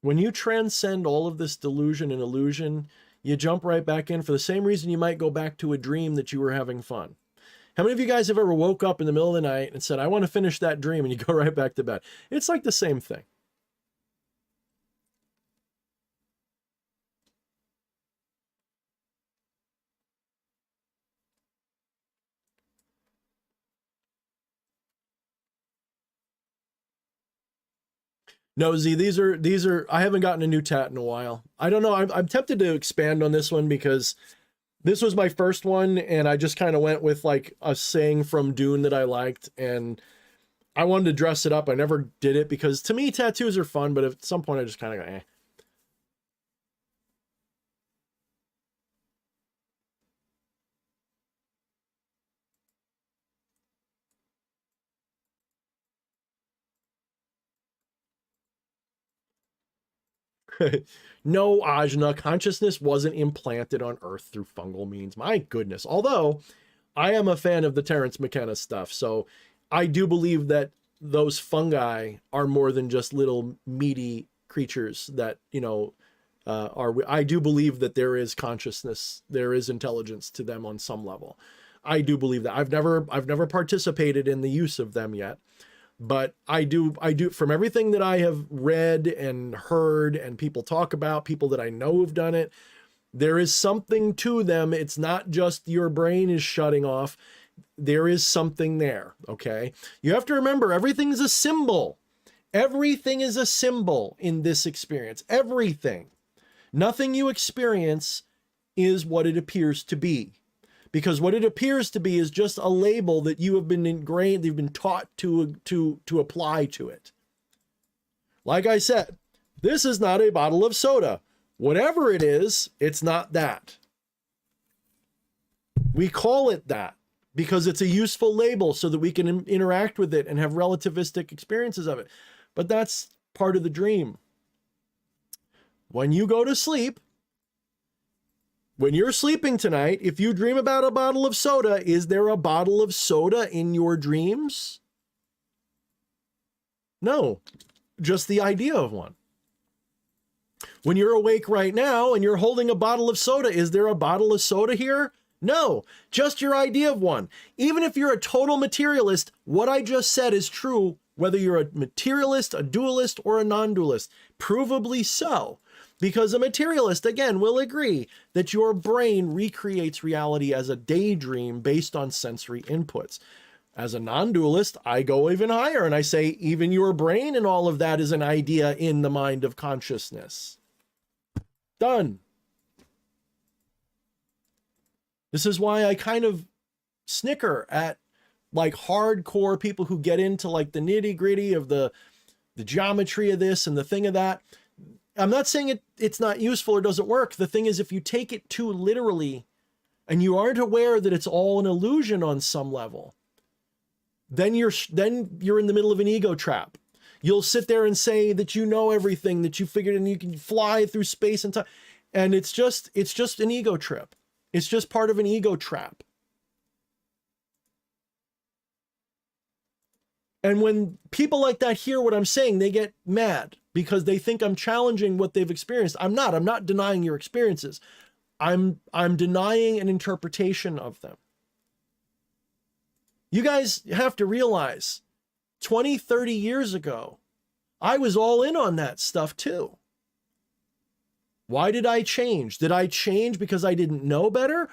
when you transcend all of this delusion and illusion, you jump right back in for the same reason you might go back to a dream that you were having fun. How many of you guys have ever woke up in the middle of the night and said, I want to finish that dream, and you go right back to bed? It's like the same thing. No, Z, these are, I haven't gotten a new tat in a while. I don't know. I'm tempted to expand on this one because this was my first one and I just kind of went with like a saying from Dune that I liked and I wanted to dress it up. I never did it because to me, tattoos are fun, but at some point I just kind of go, eh. No, Ajna, consciousness wasn't implanted on Earth through fungal means. My goodness. Although I am a fan of the Terence McKenna stuff, so I do believe that those fungi are more than just little meaty creatures that, you know, are. I do believe that there is consciousness, there is intelligence to them on some level. I do believe that. I've never participated in the use of them yet. But I do from everything that I have read and heard and people talk about, people that I know have done it, there is something to them. It's not just your brain is shutting off. There is something there, okay? You have to remember, everything is a symbol. Everything is a symbol in this experience. Everything. Nothing you experience is what it appears to be. Because what it appears to be is just a label that you have been ingrained, you've been taught to apply to it. Like I said, this is not a bottle of soda. Whatever it is, it's not that. We call it that because it's a useful label so that we can interact with it and have relativistic experiences of it. But that's part of the dream. When you go to sleep, when you're sleeping tonight, if you dream about a bottle of soda, is there a bottle of soda in your dreams? No, just the idea of one. When you're awake right now and you're holding a bottle of soda, is there a bottle of soda here? No, just your idea of one. Even if you're a total materialist, what I just said is true, whether you're a materialist, a dualist, or a non-dualist. Provably so. Because a materialist, again, will agree that your brain recreates reality as a daydream based on sensory inputs. As a non-dualist, I go even higher and I say even your brain and all of that is an idea in the mind of consciousness. Done. This is why I kind of snicker at like hardcore people who get into like the nitty-gritty of the geometry of this and the thing of that. I'm not saying it's not useful or doesn't work. The thing is, if you take it too literally and you aren't aware that it's all an illusion on some level, then you're in the middle of an ego trap. You'll sit there and say that you know everything, that you figured and you can fly through space and time. And it's just an ego trip. It's just part of an ego trap. And when people like that hear what I'm saying, they get mad because they think I'm challenging what they've experienced. I'm not denying your experiences. I'm denying an interpretation of them. You guys have to realize 20, 30 years ago, I was all in on that stuff too. Why did I change? Did I change because I didn't know better?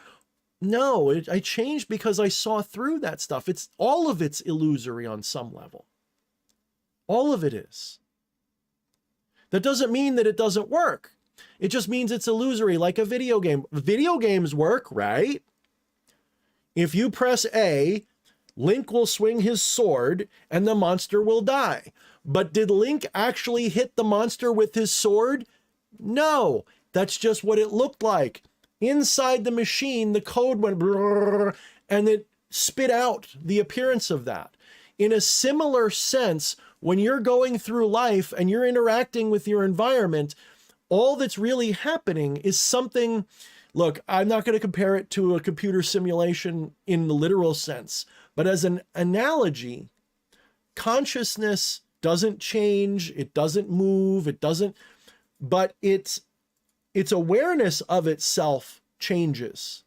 No, I changed because I saw through that stuff. All of it's illusory on some level. All of it is. That doesn't mean that it doesn't work. It just means it's illusory, like a video game. Video games work, right? If you press A, Link will swing his sword and the monster will die. But did Link actually hit the monster with his sword? No, that's just what it looked like. Inside the machine, the code went brrr, and it spit out the appearance of that. In a similar sense, when you're going through life and you're interacting with your environment, all that's really happening is something. Look, I'm not going to compare it to a computer simulation in the literal sense, but as an analogy, consciousness doesn't change, it doesn't move, but its awareness of itself changes.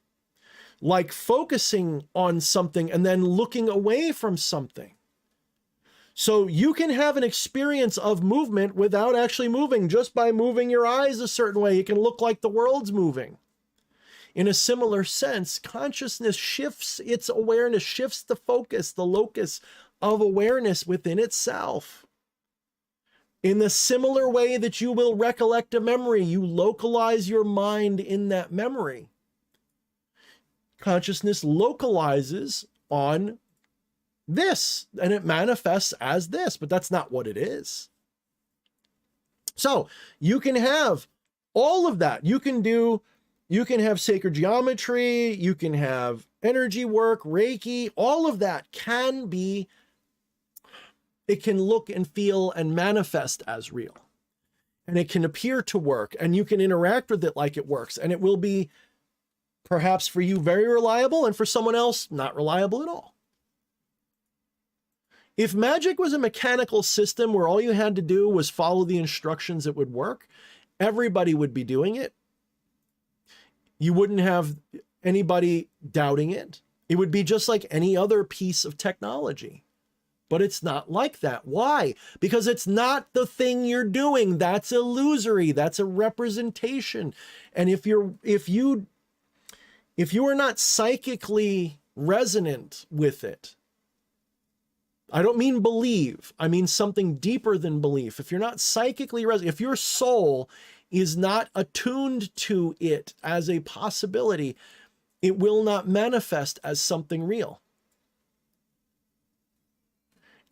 Like focusing on something and then looking away from something. So you can have an experience of movement without actually moving, just by moving your eyes a certain way. It can look like the world's moving. In a similar sense, consciousness shifts its awareness, shifts the focus, the locus of awareness within itself. In the similar way that you will recollect a memory, you localize your mind in that memory. Consciousness localizes on this, and it manifests as this, but that's not what it is. So you can have all of that. You can have sacred geometry, you can have energy work, Reiki, all of that can be, it can look and feel and manifest as real. And it can appear to work, and you can interact with it like it works, and it will be perhaps for you very reliable, and for someone else not reliable at all. If magic was a mechanical system where all you had to do was follow the instructions, it would work, everybody would be doing it. You wouldn't have anybody doubting it. It would be just like any other piece of technology. But it's not like that. Why? Because it's not the thing you're doing. That's illusory. That's a representation. And if you are not psychically resonant with it, I don't mean believe, I mean something deeper than belief. If you're not psychically resonant, if your soul is not attuned to it as a possibility, it will not manifest as something real.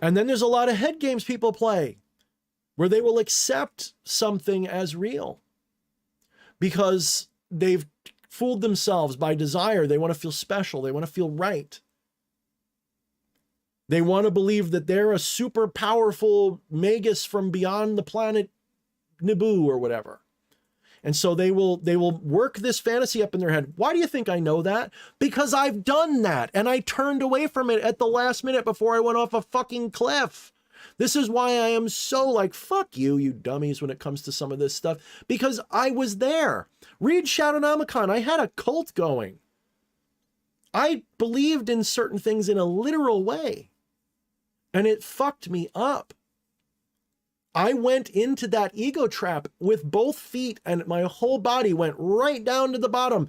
And then there's a lot of head games people play where they will accept something as real because they've fooled themselves by desire. They want to feel special. They want to feel right. They want to believe that they're a super powerful magus from beyond the planet Naboo or whatever. And so they will work this fantasy up in their head. Why do you think I know that? Because I've done that, and I turned away from it at the last minute before I went off a fucking cliff. This is why I am so like, fuck you, you dummies, when it comes to some of this stuff, because I was there. Read Shadownomicon. I had a cult going. I believed in certain things in a literal way, and it fucked me up. I went into that ego trap with both feet, and my whole body went right down to the bottom.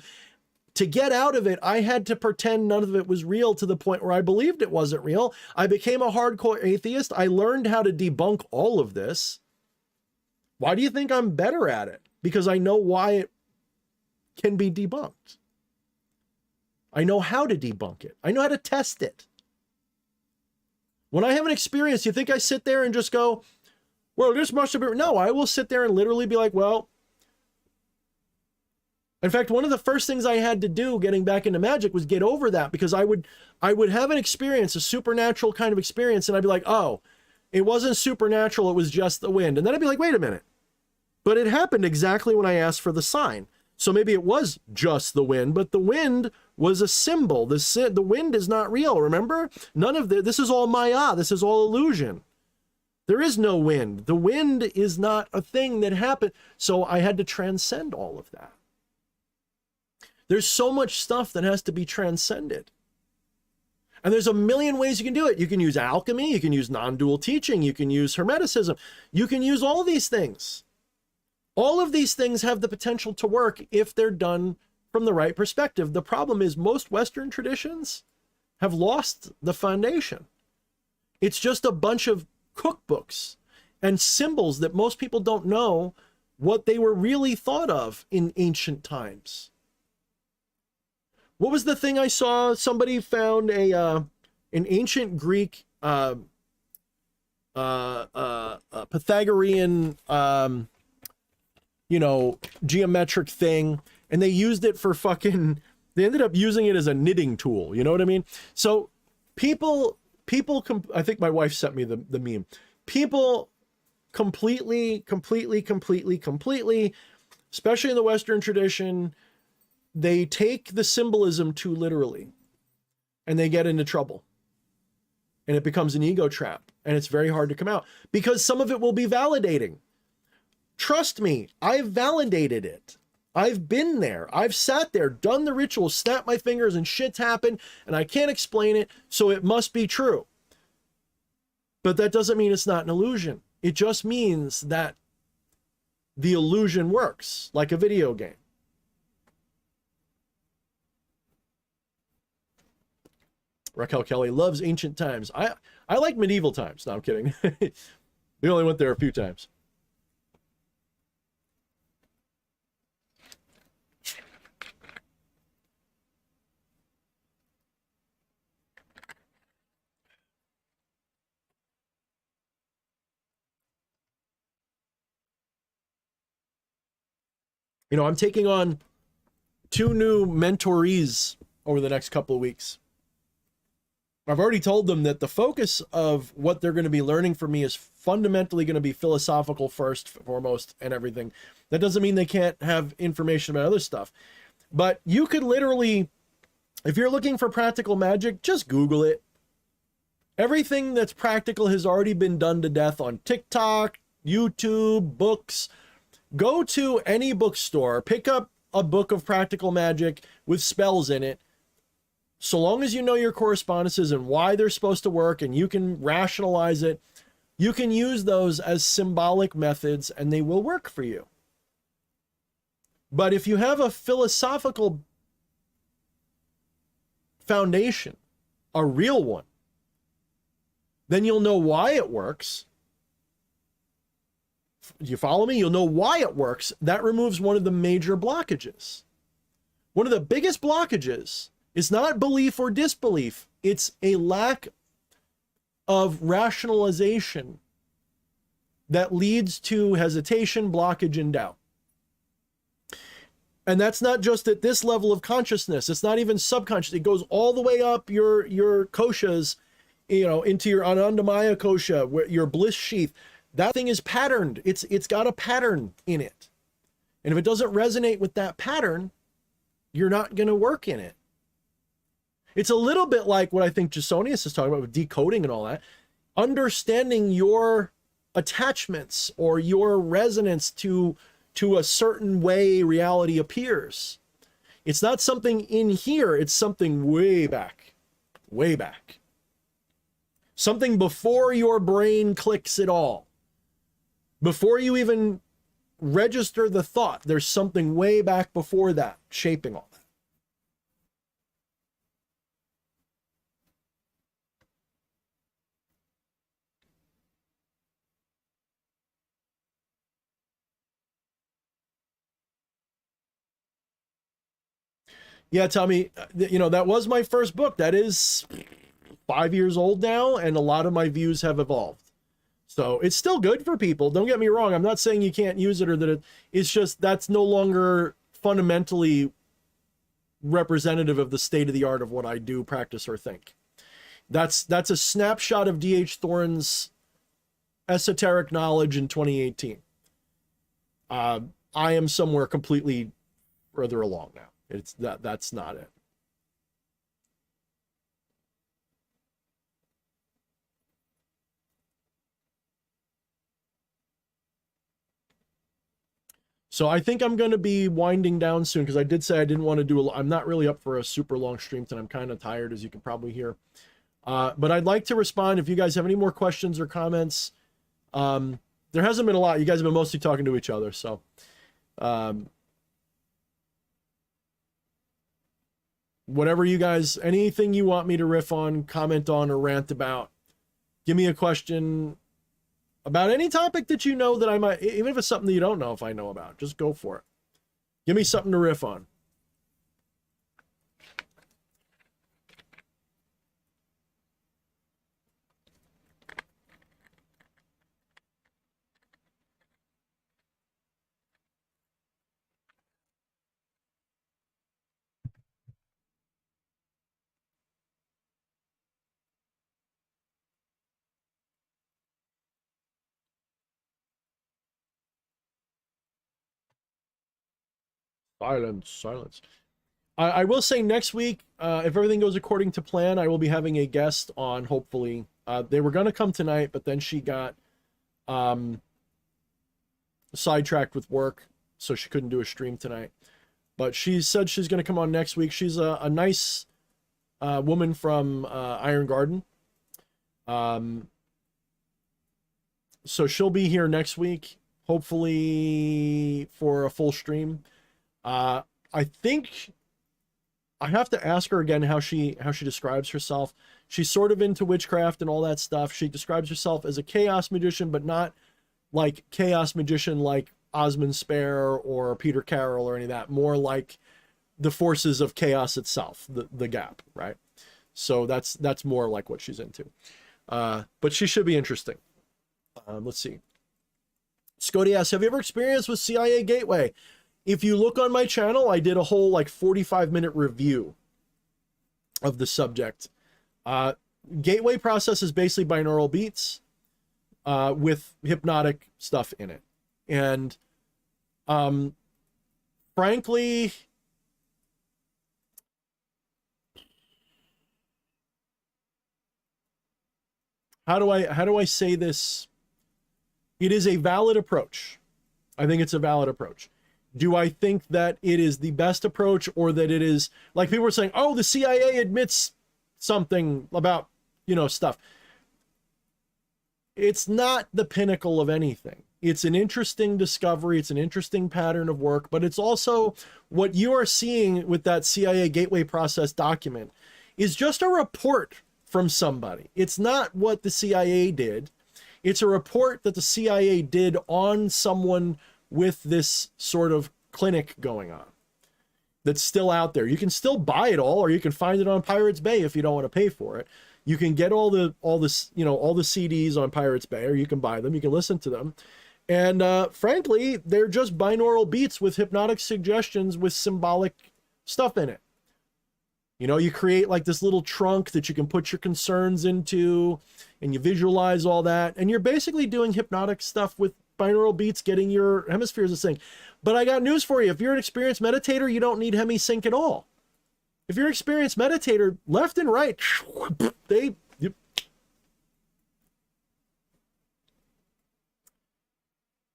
To get out of it, I had to pretend none of it was real to the point where I believed it wasn't real. I became a hardcore atheist. I learned how to debunk all of this. Why do you think I'm better at it? Because I know why it can be debunked. I know how to debunk it. I know how to test it. When I have an experience, you think I sit there and just go, well, this must have been... No, I will sit there and literally be like, well... In fact, one of the first things I had to do getting back into magic was get over that, because I would have an experience, a supernatural kind of experience, and I'd be like, oh, it wasn't supernatural, it was just the wind. And then I'd be like, wait a minute. But it happened exactly when I asked for the sign. So maybe it was just the wind, but the wind was a symbol. The wind is not real, remember? None of this is all Maya, this is all illusion. There is no wind. The wind is not a thing that happened. So I had to transcend all of that. There's so much stuff that has to be transcended. And there's a million ways you can do it. You can use alchemy, you can use non-dual teaching, you can use hermeticism, you can use all these things. All of these things have the potential to work if they're done from the right perspective. The problem is most Western traditions have lost the foundation. It's just a bunch of cookbooks and symbols that most people don't know what they were really thought of in ancient times. What was the thing I saw? Somebody found an ancient Greek Pythagorean geometric thing, and they used it for fucking, they ended up using it as a knitting tool, you know what I mean? So people, I think my wife sent me the meme. People completely, especially in the Western tradition, they take the symbolism too literally and they get into trouble. And it becomes an ego trap, and it's very hard to come out because some of it will be validating. Trust me, I've validated it. I've been there. I've sat there, done the ritual, snapped my fingers, and shit's happened, and I can't explain it, so it must be true. But that doesn't mean it's not an illusion. It just means that the illusion works like a video game. Raquel Kelly loves ancient times. I like medieval times. No, I'm kidding. We only went there a few times. You know, I'm taking on 2 new mentorees over the next couple of weeks. I've already told them that the focus of what they're going to be learning from me is fundamentally going to be philosophical first, foremost, and everything. That doesn't mean they can't have information about other stuff. But you could literally, if you're looking for practical magic, just Google it. Everything that's practical has already been done to death on TikTok, YouTube, books. Go to any bookstore, pick up a book of practical magic with spells in it. So long as you know your correspondences and why they're supposed to work and you can rationalize it, you can use those as symbolic methods and they will work for you. But if you have a philosophical foundation, a real one, then you'll know why it works. You follow me? You'll know why it works. That removes one of the major blockages. One of the biggest blockages is not belief or disbelief. It's a lack of rationalization that leads to hesitation, blockage, and doubt. And that's not just at this level of consciousness. It's not even subconscious. It goes all the way up your koshas, you know, into your Anandamaya kosha, where your bliss sheath. That thing is patterned. It's got a pattern in it. And if it doesn't resonate with that pattern, you're not going to work in it. It's a little bit like what I think Jasonius is talking about with decoding and all that. Understanding your attachments or your resonance to a certain way reality appears. It's not something in here. It's something way back, way back. Something before your brain clicks at all. Before you even register the thought, there's something way back before that shaping all that. Yeah, Tommy, you know, that was my first book. That is 5 years old now, and a lot of my views have evolved. So it's still good for people. Don't get me wrong. I'm not saying you can't use it or that it's just that's no longer fundamentally representative of the state of the art of what I do, practice, or think. That's a snapshot of D.H. Thorne's esoteric knowledge in 2018. I am somewhere completely further along now. That's not it. So I think I'm going to be winding down soon because I did say I didn't want to do I'm not really up for a super long stream tonight. I'm kind of tired, as you can probably hear. But I'd like to respond if you guys have any more questions or comments. There hasn't been a lot. You guys have been mostly talking to each other. So whatever you guys, anything you want me to riff on, comment on, or rant about, give me a question about any topic that you know that I might, even if it's something that you don't know if I know about, just go for it. Give me something to riff on. Silence. I will say next week, if everything goes according to plan, I will be having a guest on, hopefully. They were going to come tonight, but then she got sidetracked with work, so she couldn't do a stream tonight. But she said she's going to come on next week. She's a nice woman from Iron Garden. So she'll be here next week, hopefully for a full stream. I think I have to ask her again how she describes herself. She's sort of into witchcraft and all that stuff. She describes herself as a chaos magician, but not like chaos magician like Osmond Spare or Peter Carroll or any of that. More like the forces of chaos itself, the gap, right? So that's more like what she's into. But she should be interesting. Let's see. Scotty asks, have you ever experienced with CIA Gateway? If you look on my channel, I did a whole like 45-minute review of the subject. Gateway process is basically binaural beats with hypnotic stuff in it. And frankly, how do I say this? It is a valid approach. I think it's a valid approach. Do I think that it is the best approach, or that it is, like people were saying, oh, the CIA admits something about, stuff. It's not the pinnacle of anything. It's an interesting discovery. It's an interesting pattern of work, but it's also what you are seeing with that CIA gateway process document is just a report from somebody. It's not what the CIA did. It's a report that the CIA did on someone with this sort of clinic going on that's still out there. You can still buy it all, or you can find it on Pirates Bay if you don't want to pay for it. You can get all the CDs on Pirates Bay, or you can buy them, you can listen to them. And frankly, they're just binaural beats with hypnotic suggestions with symbolic stuff in it. You create like this little trunk that you can put your concerns into, and you visualize all that. And you're basically doing hypnotic stuff with binaural beats, getting your hemispheres to sync. But I got news for you. If you're an experienced meditator, you don't need hemi-sync at all. If you're an experienced meditator, left and right,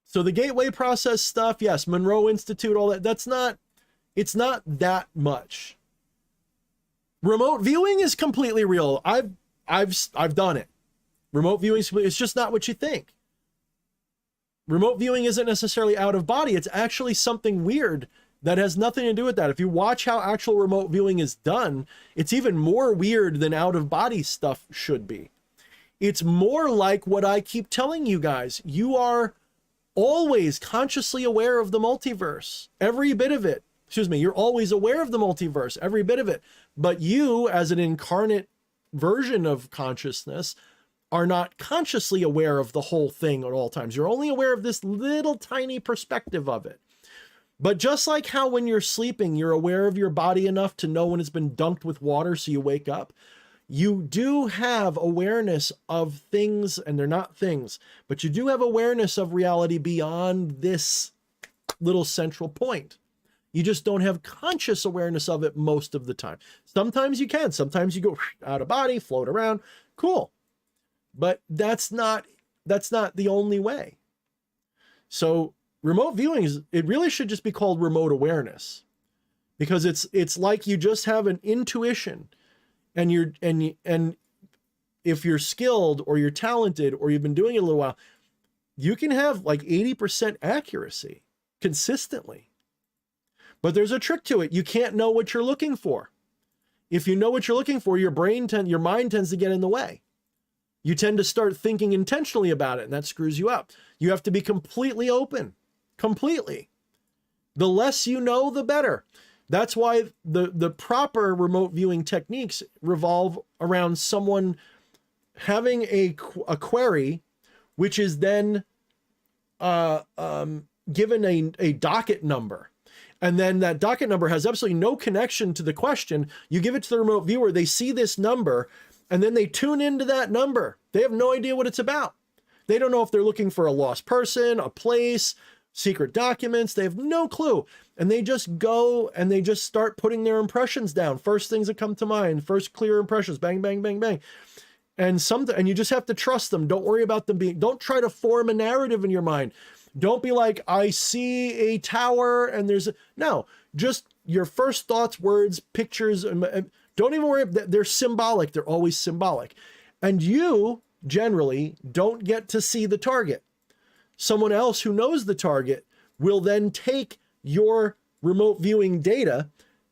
So the gateway process stuff, yes, Monroe Institute, all that, it's not that much. Remote viewing is completely real. I've done it. Remote viewing, it's just not what you think. Remote viewing isn't necessarily out of body. It's actually something weird that has nothing to do with that. If you watch how actual remote viewing is done, it's even more weird than out of body stuff should be. It's more like what I keep telling you guys. You are always consciously aware of the multiverse, every bit of it. You're always aware of the multiverse, every bit of it. But you, as an incarnate version of consciousness, are not consciously aware of the whole thing at all times. You're only aware of this little tiny perspective of it. But just like how when you're sleeping, you're aware of your body enough to know when it's been dunked with water so you wake up, you do have awareness of things, and they're not things, but you do have awareness of reality beyond this little central point. You just don't have conscious awareness of it most of the time. Sometimes you can. Sometimes you go out of body, float around. Cool. But that's not the only way. So remote viewing it really should just be called remote awareness, because it's like you just have an intuition, and if you're skilled or you're talented or you've been doing it a little while, you can have like 80% accuracy consistently. But there's a trick to it. You can't know what you're looking for. If you know what you're looking for, your mind tends to get in the way. You tend to start thinking intentionally about it, and that screws you up. You have to be completely open, completely. The less you know, the better. That's why the proper remote viewing techniques revolve around someone having a query, which is then given a docket number. And then that docket number has absolutely no connection to the question. You give it to the remote viewer, they see this number, and then they tune into that number. They have no idea what it's about. They don't know if they're looking for a lost person, a place, secret documents. They have no clue. And they just go and they just start putting their impressions down. First things that come to mind, first clear impressions, bang, bang, bang, bang. And you just have to trust them. Don't worry about them don't try to form a narrative in your mind. Don't be like, I see a tower and no, just your first thoughts, words, pictures. Don't even worry. They're symbolic. They're always symbolic. And you generally don't get to see the target. Someone else who knows the target will then take your remote viewing data,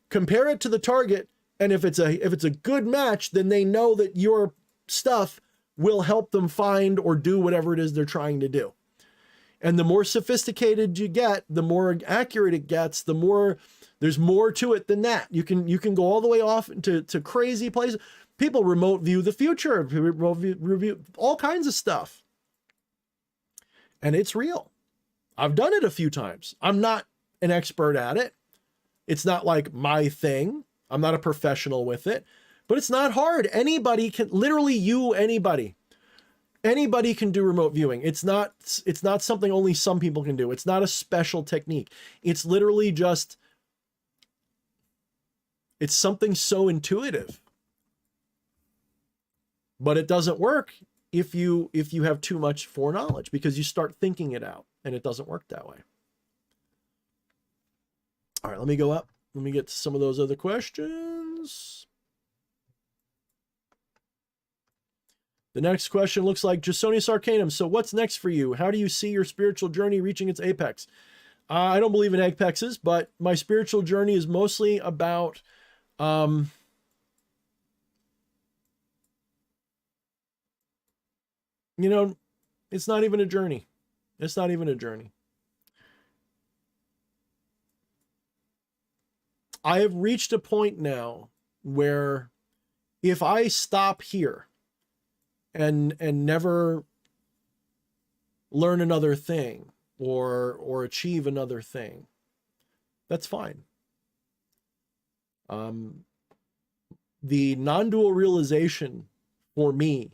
compare it to the target. And if it's a good match, then they know that your stuff will help them find or do whatever it is they're trying to do. And the more sophisticated you get, the more accurate it gets, the more there's more to it than that. You can go all the way off to crazy places. People remote view the future, remote view all kinds of stuff. And it's real. I've done it a few times. I'm not an expert at it. It's not like my thing. I'm not a professional with it, but it's not hard. Anybody can, literally anybody can do remote viewing. It's not something only some people can do. It's not a special technique. It's literally just, it's something so intuitive. But it doesn't work if you have too much foreknowledge, because you start thinking it out and it doesn't work that way. All right, let me go up. Let me get to some of those other questions. The next question looks like Jasonius Arcanum. So what's next for you? How do you see your spiritual journey reaching its apex? I don't believe in apexes, but my spiritual journey is mostly about you know, it's not even a journey. It's not even a journey. I have reached a point now where if I stop here and never learn another thing or achieve another thing, that's fine. The non-dual realization for me,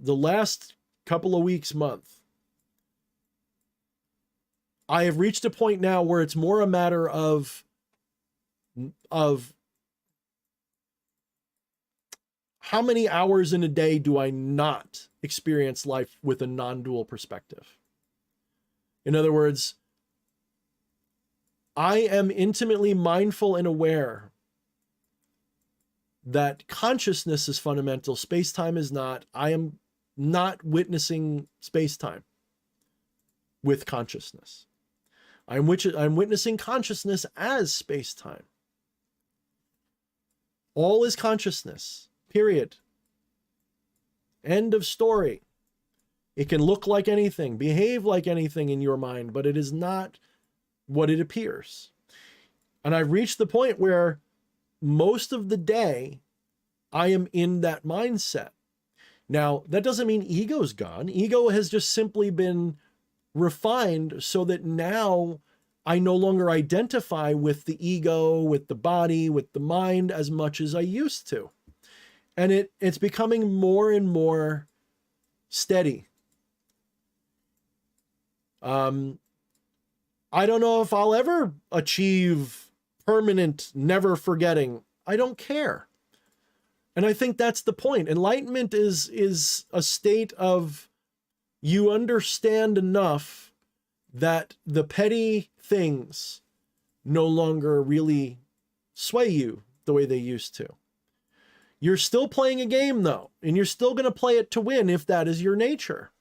the last couple of weeks, month, I have reached a point now where it's more a matter of how many hours in a day do I not experience life with a non-dual perspective? In other words, I am intimately mindful and aware that consciousness is fundamental, space-time is not. I am not witnessing space-time with consciousness. I'm witnessing consciousness as space-time. All is consciousness, period. End of story. It can look like anything, behave like anything in your mind, but it is not what it appears. And I've reached the point where most of the day I am in that mindset. Now, that doesn't mean ego's gone. Ego has just simply been refined so that now I no longer identify with the ego, with the body, with the mind as much as I used to. And it's becoming more and more steady. I don't know if I'll ever achieve permanent never forgetting. I don't care. And I think that's the point. Enlightenment is a state of you understand enough that the petty things no longer really sway you the way they used to. You're still playing a game though, and you're still going to play it to win if that is your nature.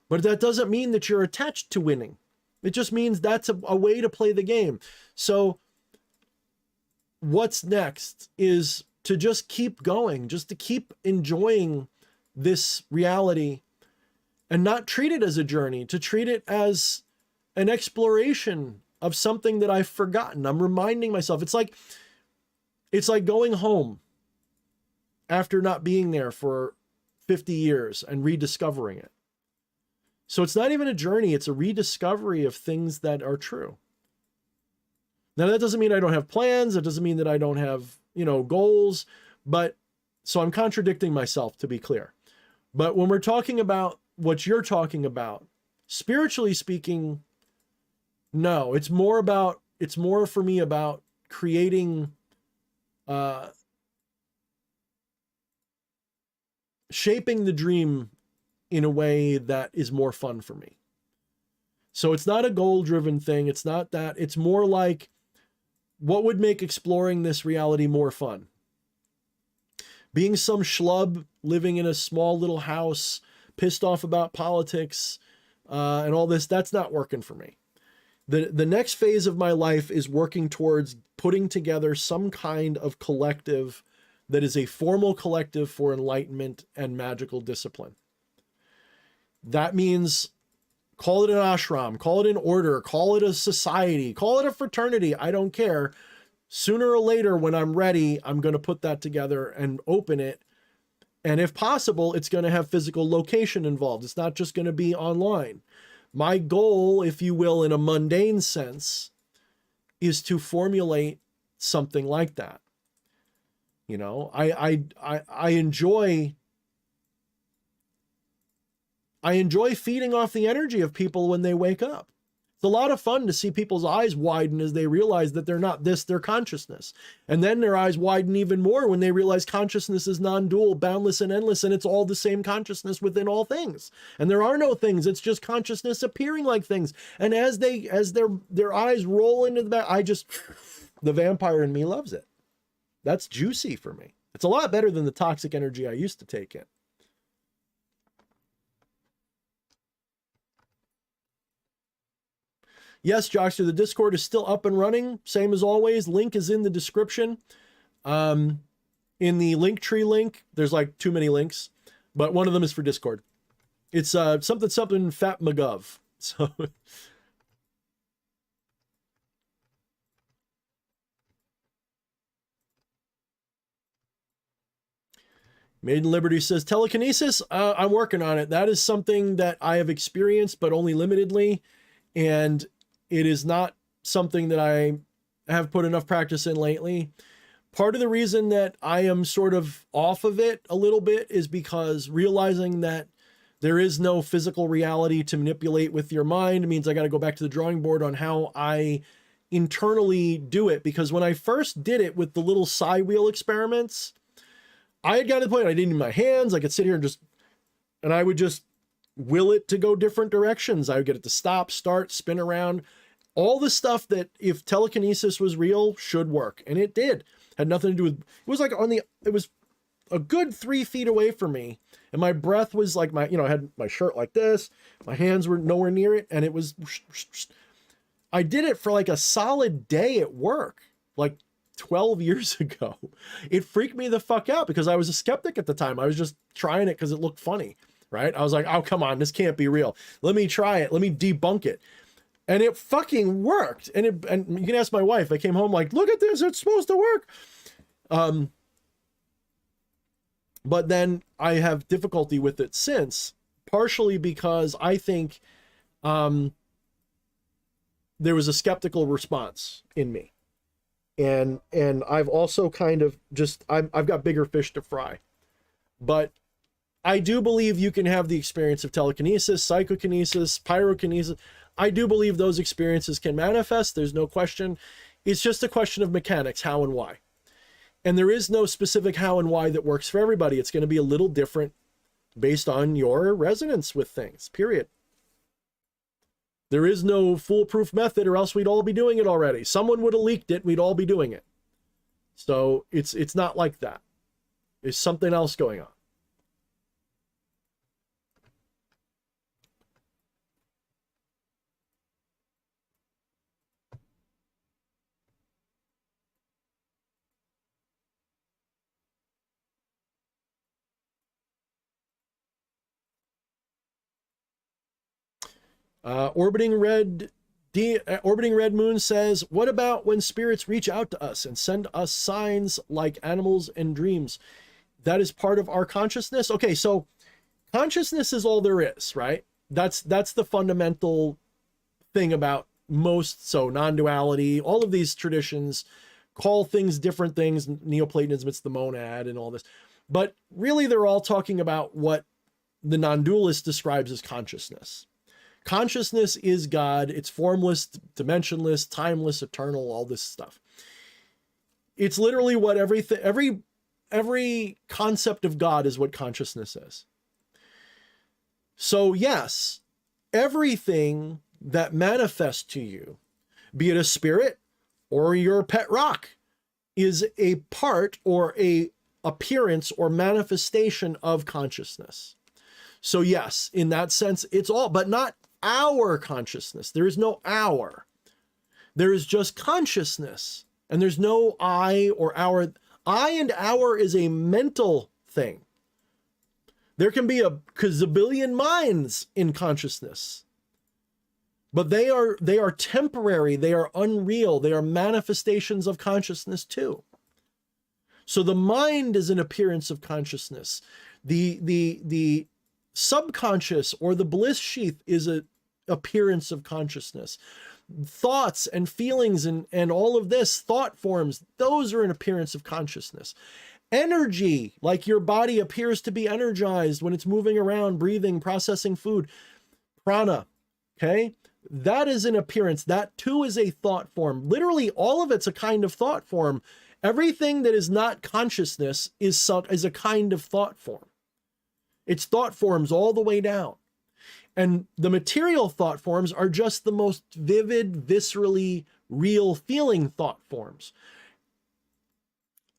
But that doesn't mean that you're attached to winning. It just means that's a way to play the game. So what's next is to just keep going, just to keep enjoying this reality and not treat it as a journey, to treat it as an exploration of something that I've forgotten. I'm reminding myself. It's like going home after not being there for 50 years and rediscovering it. So it's not even a journey, it's a rediscovery of things that are true. Now that doesn't mean I don't have plans, it doesn't mean that I don't have, goals, but so I'm contradicting myself, to be clear. But when we're talking about what you're talking about, spiritually speaking, no, it's more for me about creating, shaping the dream in a way that is more fun for me. So it's not a goal-driven thing. It's not that. It's more like, what would make exploring this reality more fun? Being some schlub living in a small little house, pissed off about politics and all this, that's not working for me. The next phase of my life is working towards putting together some kind of collective that is a formal collective for enlightenment and magical discipline. That means call it an ashram, call it an order, call it a society, call it a fraternity. I don't care. Sooner or later, when I'm ready, I'm going to put that together and open it. And if possible, it's going to have physical location involved. It's not just going to be online. My goal, if you will, in a mundane sense, is to formulate something like that. You know, I enjoy feeding off the energy of people when they wake up. It's a lot of fun to see people's eyes widen as they realize that they're not this, they're consciousness. And then their eyes widen even more when they realize consciousness is non-dual, boundless and endless, and it's all the same consciousness within all things. And there are no things, it's just consciousness appearing like things. And as their eyes roll into the back, the vampire in me loves it. That's juicy for me. It's a lot better than the toxic energy I used to take in. Yes, Jockster, the Discord is still up and running. Same as always. Link is in the description. In the Linktree link, there's like too many links, but one of them is for Discord. It's something Fat McGov. So Maiden Liberty says, telekinesis, I'm working on it. That is something that I have experienced, but only limitedly. And it is not something that I have put enough practice in lately. Part of the reason that I am sort of off of it a little bit is because realizing that there is no physical reality to manipulate with your mind means I got to go back to the drawing board on how I internally do it. Because when I first did it with the little psi wheel experiments, I had gotten to the point I didn't need my hands. I could sit here and I would just will it to go different directions. I would get it to stop, start, spin around. All the stuff that if telekinesis was real should work. And it did. Had nothing to do with, it was like it was a good 3 feet away from me. And my breath was like I had my shirt like this. My hands were nowhere near it. And it was, I did it for like a solid day at work. Like 12 years ago. It freaked me the fuck out because I was a skeptic at the time. I was just trying it because it looked funny, right? I was like, oh, come on, this can't be real. Let me try it. Let me debunk it. And it fucking worked. And you can ask my wife. I came home like, look at this. It's supposed to work. But then I have difficulty with it since, partially because I think there was a skeptical response in me. And I've also kind of I've got bigger fish to fry. But I do believe you can have the experience of telekinesis, psychokinesis, pyrokinesis. I do believe those experiences can manifest. There's no question. It's just a question of mechanics, how and why. And there is no specific how and why that works for everybody. It's going to be a little different based on your resonance with things, period. There is no foolproof method or else we'd all be doing it already. Someone would have leaked it. We'd all be doing it. So it's not like that. There's something else going on. Orbiting Red Moon says, what about when spirits reach out to us and send us signs like animals and dreams? That is part of our consciousness. Okay, so consciousness is all there is, right? That's the fundamental thing about most, so non-duality, all of these traditions call things different things. Neoplatonism, it's the monad and all this. But really, they're all talking about what the non-dualist describes as consciousness. Consciousness is God. It's formless, dimensionless, timeless, eternal, all this stuff. It's literally what every concept of God is what consciousness is. So yes, everything that manifests to you, be it a spirit or your pet rock, is a part or a appearance or manifestation of consciousness. So yes, in that sense, it's all, but not our consciousness. There is no our. There is just consciousness. And there's no I or our. I and our is a mental thing. There can be a gazillion minds in consciousness. But they are temporary, they are unreal, they are manifestations of consciousness too. So the mind is an appearance of consciousness. The subconscious or the bliss sheath is appearance of consciousness. Thoughts and feelings and all of this, thought forms, those are an appearance of consciousness. Energy, like your body appears to be energized when it's moving around, breathing, processing food. Prana, okay? That is an appearance. That too is a thought form. Literally, all of it's a kind of thought form. Everything that is not consciousness is a kind of thought form. It's thought forms all the way down. And the material thought forms are just the most vivid, viscerally real feeling thought forms.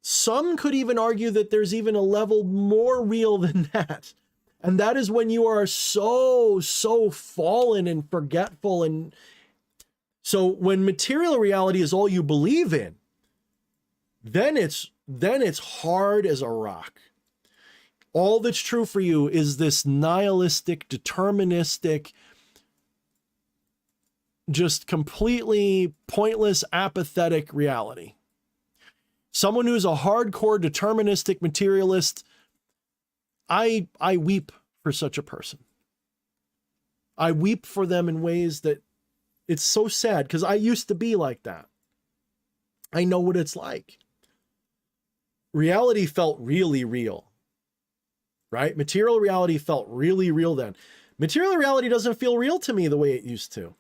Some could even argue that there's even a level more real than that. And that is when you are so fallen and forgetful. And so when material reality is all you believe in, then it's hard as a rock. All that's true for you is this nihilistic, deterministic, just completely pointless, apathetic reality. Someone who's a hardcore, deterministic materialist, I weep for such a person. I weep for them in ways that it's so sad, because I used to be like that. I know what it's like. Reality felt really real. Right? Material reality felt really real then. Material reality doesn't feel real to me the way it used to.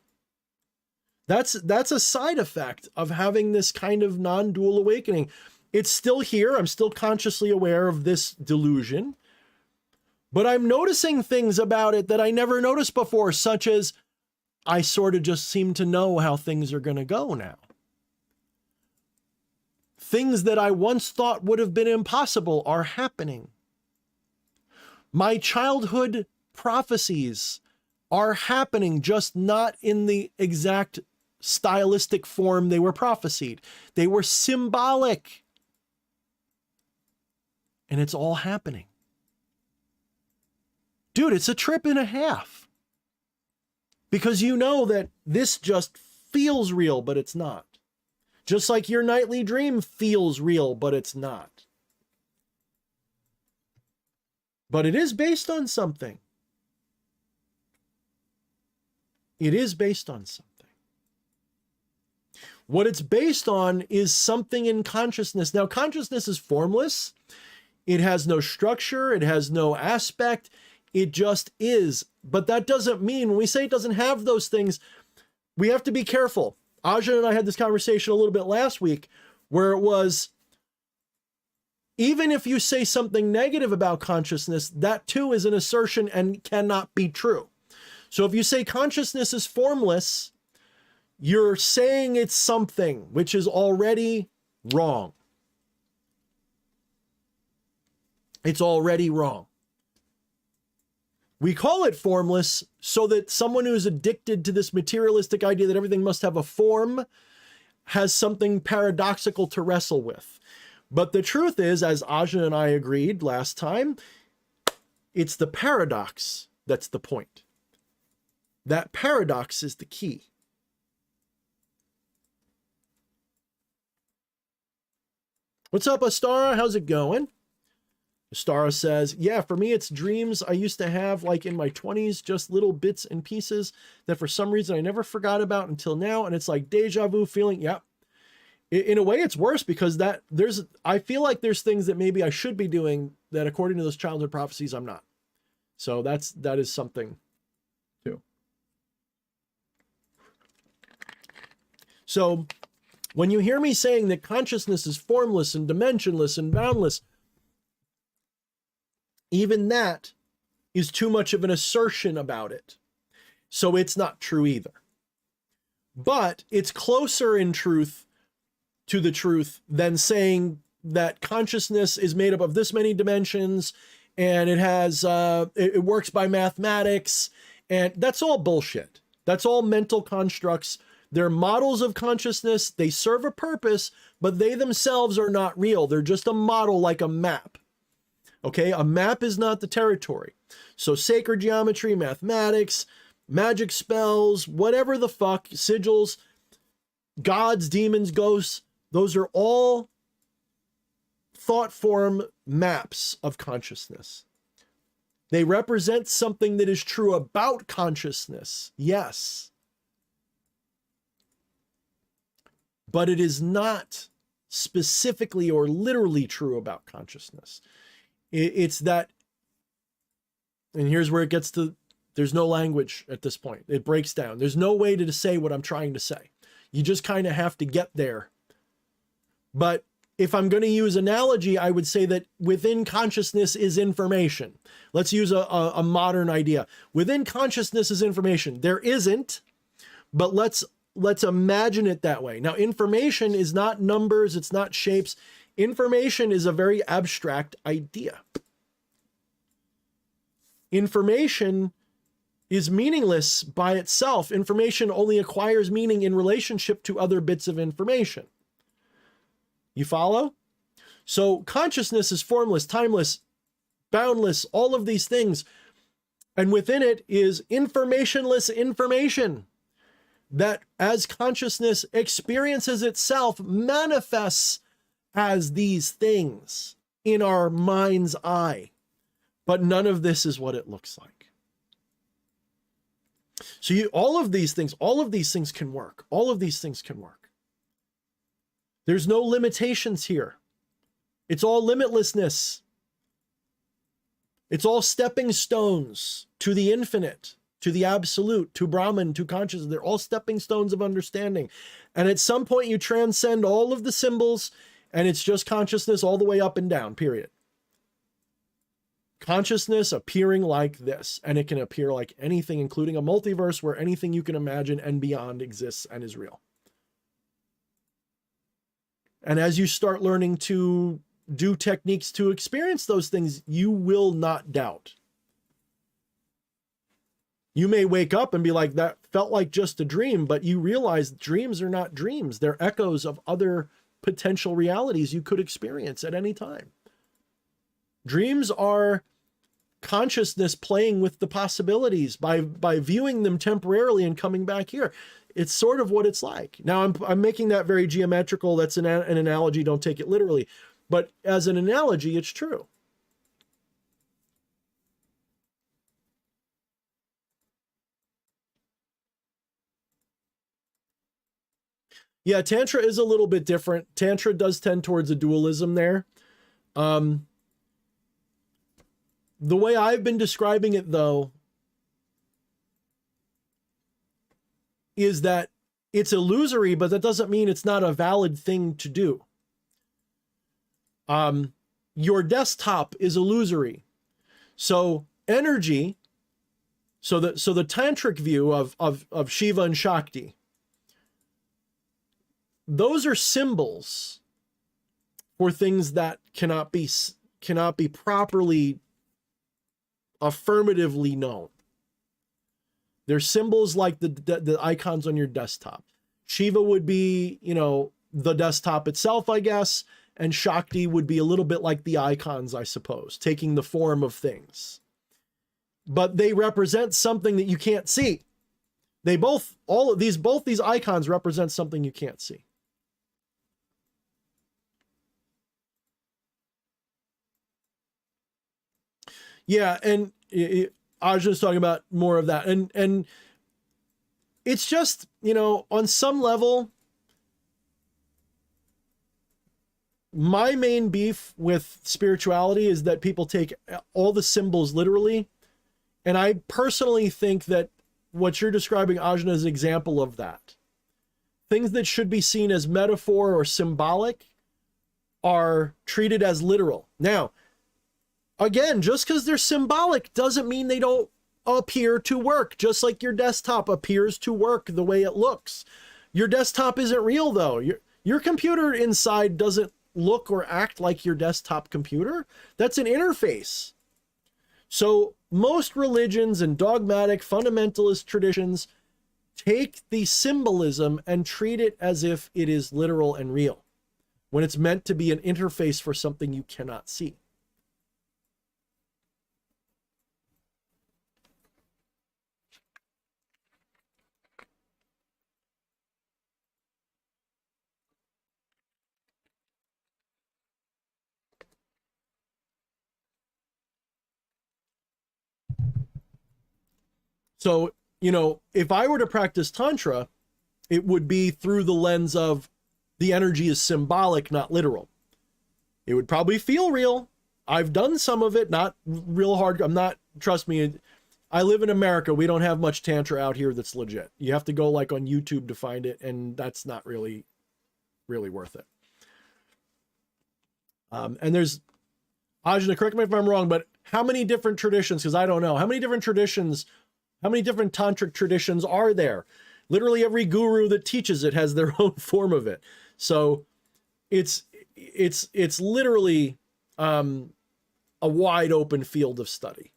That's a side effect of having this kind of non-dual awakening. It's still here. I'm still consciously aware of this delusion, but I'm noticing things about it that I never noticed before, such as I sort of just seem to know how things are going to go now. Things that I once thought would have been impossible are happening. My childhood prophecies are happening, just not in the exact stylistic form they were prophesied. They were symbolic. And it's all happening. Dude, it's a trip and a half. Because you know that this just feels real, but it's not. Just like your nightly dream feels real, but it's not. But it is based on something. It is based on something. What it's based on is something in consciousness. Now, consciousness is formless. It has no structure. It has no aspect. It just is. But that doesn't mean, when we say it doesn't have those things, we have to be careful. Ajahn and I had this conversation a little bit last week, where it was, even if you say something negative about consciousness, that too is an assertion and cannot be true. So if you say consciousness is formless, you're saying it's something, which is already wrong. It's already wrong. We call it formless so that someone who's addicted to this materialistic idea that everything must have a form has something paradoxical to wrestle with. But the truth is, as Ajahn and I agreed last time, it's the paradox that's the point. That paradox is the key. What's up, Astara? How's it going? Astara says, yeah, for me, it's dreams I used to have like in my 20s, just little bits and pieces that for some reason I never forgot about until now. And it's like deja vu feeling. Yeah. In a way, it's worse because I feel like there's things that maybe I should be doing that according to those childhood prophecies, I'm not. So that is something too. So when you hear me saying that consciousness is formless and dimensionless and boundless, even that is too much of an assertion about it. So it's not true either. But it's closer in truth to the truth than saying that consciousness is made up of this many dimensions and it has it works by mathematics, and that's all bullshit. That's all mental constructs. They're models of consciousness. They serve a purpose, but they themselves are not real. They're just a model, like a map. Okay, a map is not the territory. So sacred geometry, mathematics, magic spells, whatever the fuck, sigils, gods, demons, ghosts, those are all thought form maps of consciousness. They represent something that is true about consciousness, yes. But it is not specifically or literally true about consciousness. It's that, and here's where it gets to, there's no language at this point. It breaks down. There's no way to say what I'm trying to say. You just kind of have to get there. But if I'm going to use analogy, I would say that within consciousness is information. Let's use a modern idea. Within consciousness is information. There isn't, but let's imagine it that way. Now, information is not numbers. It's not shapes. Information is a very abstract idea. Information is meaningless by itself. Information only acquires meaning in relationship to other bits of information. You follow? So consciousness is formless, timeless, boundless, all of these things. And within it is informationless information that, as consciousness experiences itself, manifests as these things in our mind's eye. But none of this is what it looks like. So all of these things can work. All of these things can work. There's no limitations here. It's all limitlessness. It's all stepping stones to the infinite, to the absolute, to Brahman, to consciousness. They're all stepping stones of understanding. And at some point you transcend all of the symbols and it's just consciousness all the way up and down, period. Consciousness appearing like this, and it can appear like anything, including a multiverse where anything you can imagine and beyond exists and is real. And as you start learning to do techniques to experience those things, you will not doubt. You may wake up and be like, that felt like just a dream, but you realize dreams are not dreams. They're echoes of other potential realities you could experience at any time. Dreams are consciousness playing with the possibilities by viewing them temporarily and coming back here. It's sort of what it's like. Now, I'm making that very geometrical. That's an analogy. Don't take it literally. But as an analogy, it's true. Yeah, Tantra is a little bit different. Tantra does tend towards a dualism there. The way I've been describing it, though, is that it's illusory, but that doesn't mean it's not a valid thing to do. Your desktop is illusory. So energy, so the tantric view of Shiva and Shakti, those are symbols for things that cannot be properly affirmatively known. They're symbols like the icons on your desktop. Shiva would be, the desktop itself, I guess, and Shakti would be a little bit like the icons, I suppose, taking the form of things. But they represent something that you can't see. Both these icons represent something you can't see. Yeah, and Ajna's talking about more of that. And it's just, on some level, my main beef with spirituality is that people take all the symbols literally. And I personally think that what you're describing, Ajna, is an example of that. Things that should be seen as metaphor or symbolic are treated as literal. Now, again, just because they're symbolic doesn't mean they don't appear to work, just like your desktop appears to work the way it looks. Your desktop isn't real, though. Your computer inside doesn't look or act like your desktop computer. That's an interface. So most religions and dogmatic fundamentalist traditions take the symbolism and treat it as if it is literal and real, when it's meant to be an interface for something you cannot see. So, you know, if I were to practice Tantra, it would be through the lens of the energy is symbolic, not literal. It would probably feel real. I've done some of it, not real hard. I'm not, trust me, I live in America. We don't have much Tantra out here that's legit. You have to go like on YouTube to find it, and that's not really worth it. And there's, Ajna, correct me if I'm wrong, but how many different traditions, because I don't know, how many different traditions, how many different tantric traditions are there? Literally every guru that teaches it has their own form of it. So it's literally a wide open field of study.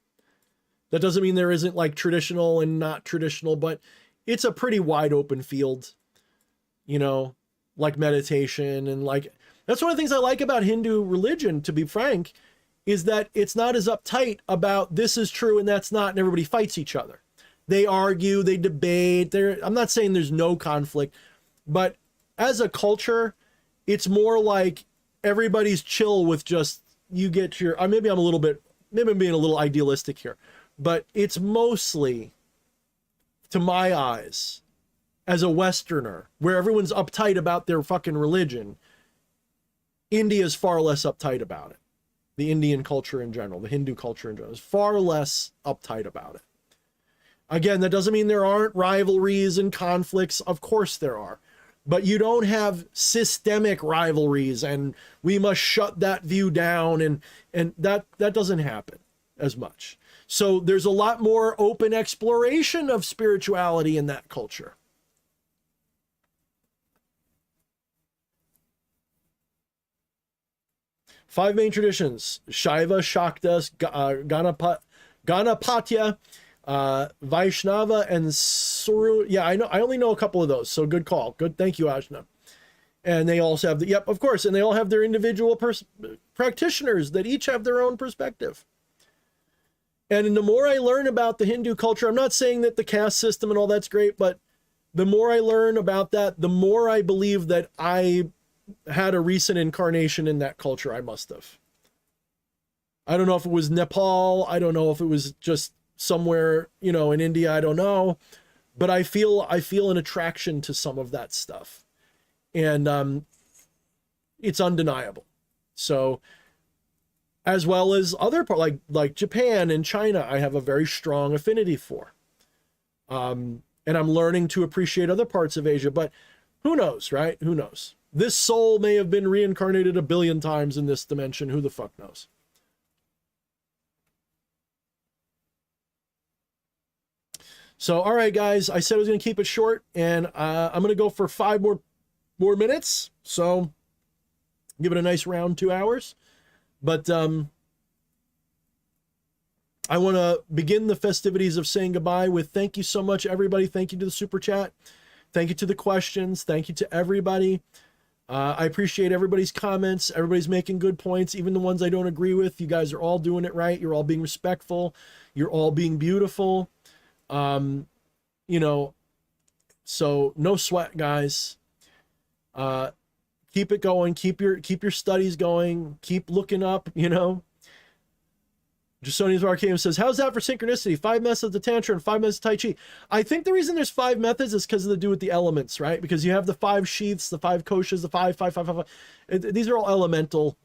That doesn't mean there isn't like traditional and not traditional, but it's a pretty wide open field, you know, like meditation. And like, that's one of the things I like about Hindu religion, to be frank, is that it's not as uptight about this is true and that's not, and everybody fights each other. They argue, they debate. I'm not saying there's no conflict, but as a culture, it's more like everybody's chill with just, you get your, maybe I'm being a little idealistic here, but it's mostly, to my eyes, as a Westerner, where everyone's uptight about their fucking religion, India's far less uptight about it. The Indian culture in general, the Hindu culture in general, is far less uptight about it. Again, that doesn't mean there aren't rivalries and conflicts. Of course there are. But you don't have systemic rivalries and we must shut that view down, and that doesn't happen as much. So there's a lot more open exploration of spirituality in that culture. Five main traditions: Shaiva, Shaktas, Ganapatya, Vaishnava, and Suru. Yeah, I know. I only know a couple of those. So good call. Good. Thank you, Ajna. And they also have yep, of course. And they all have their individual practitioners that each have their own perspective. And the more I learn about the Hindu culture, I'm not saying that the caste system and all that's great, but the more I learn about that, the more I believe that I had a recent incarnation in that culture. I must have. I don't know if it was Nepal. I don't know if it was just somewhere, you know, in India. I don't know, but I feel an attraction to some of that stuff, and it's undeniable. So, as well as other parts like Japan and China, I have a very strong affinity for, and I'm learning to appreciate other parts of Asia. But who knows, right? Who knows? This soul may have been reincarnated 1 billion times in this dimension. Who the fuck knows? So, all right, guys, I said I was going to keep it short, and I'm going to go for 5 more minutes. So give it a nice round 2 hours. But I want to begin the festivities of saying goodbye with thank you so much, everybody. Thank you to the super chat. Thank you to the questions. Thank you to everybody. I appreciate everybody's comments. Everybody's making good points, even the ones I don't agree with. You guys are all doing it right. You're all being respectful. You're all being beautiful. You know, so no sweat, guys. Keep it going. Keep your studies going. Keep looking up, you know. Jasonius Arcadium says, how's that for synchronicity? 5 methods of Tantra and 5 methods of Tai Chi. I think the reason there's 5 methods is because of the do with the elements, right? Because you have the 5 sheaths, the 5 koshas, the 5. These are all elemental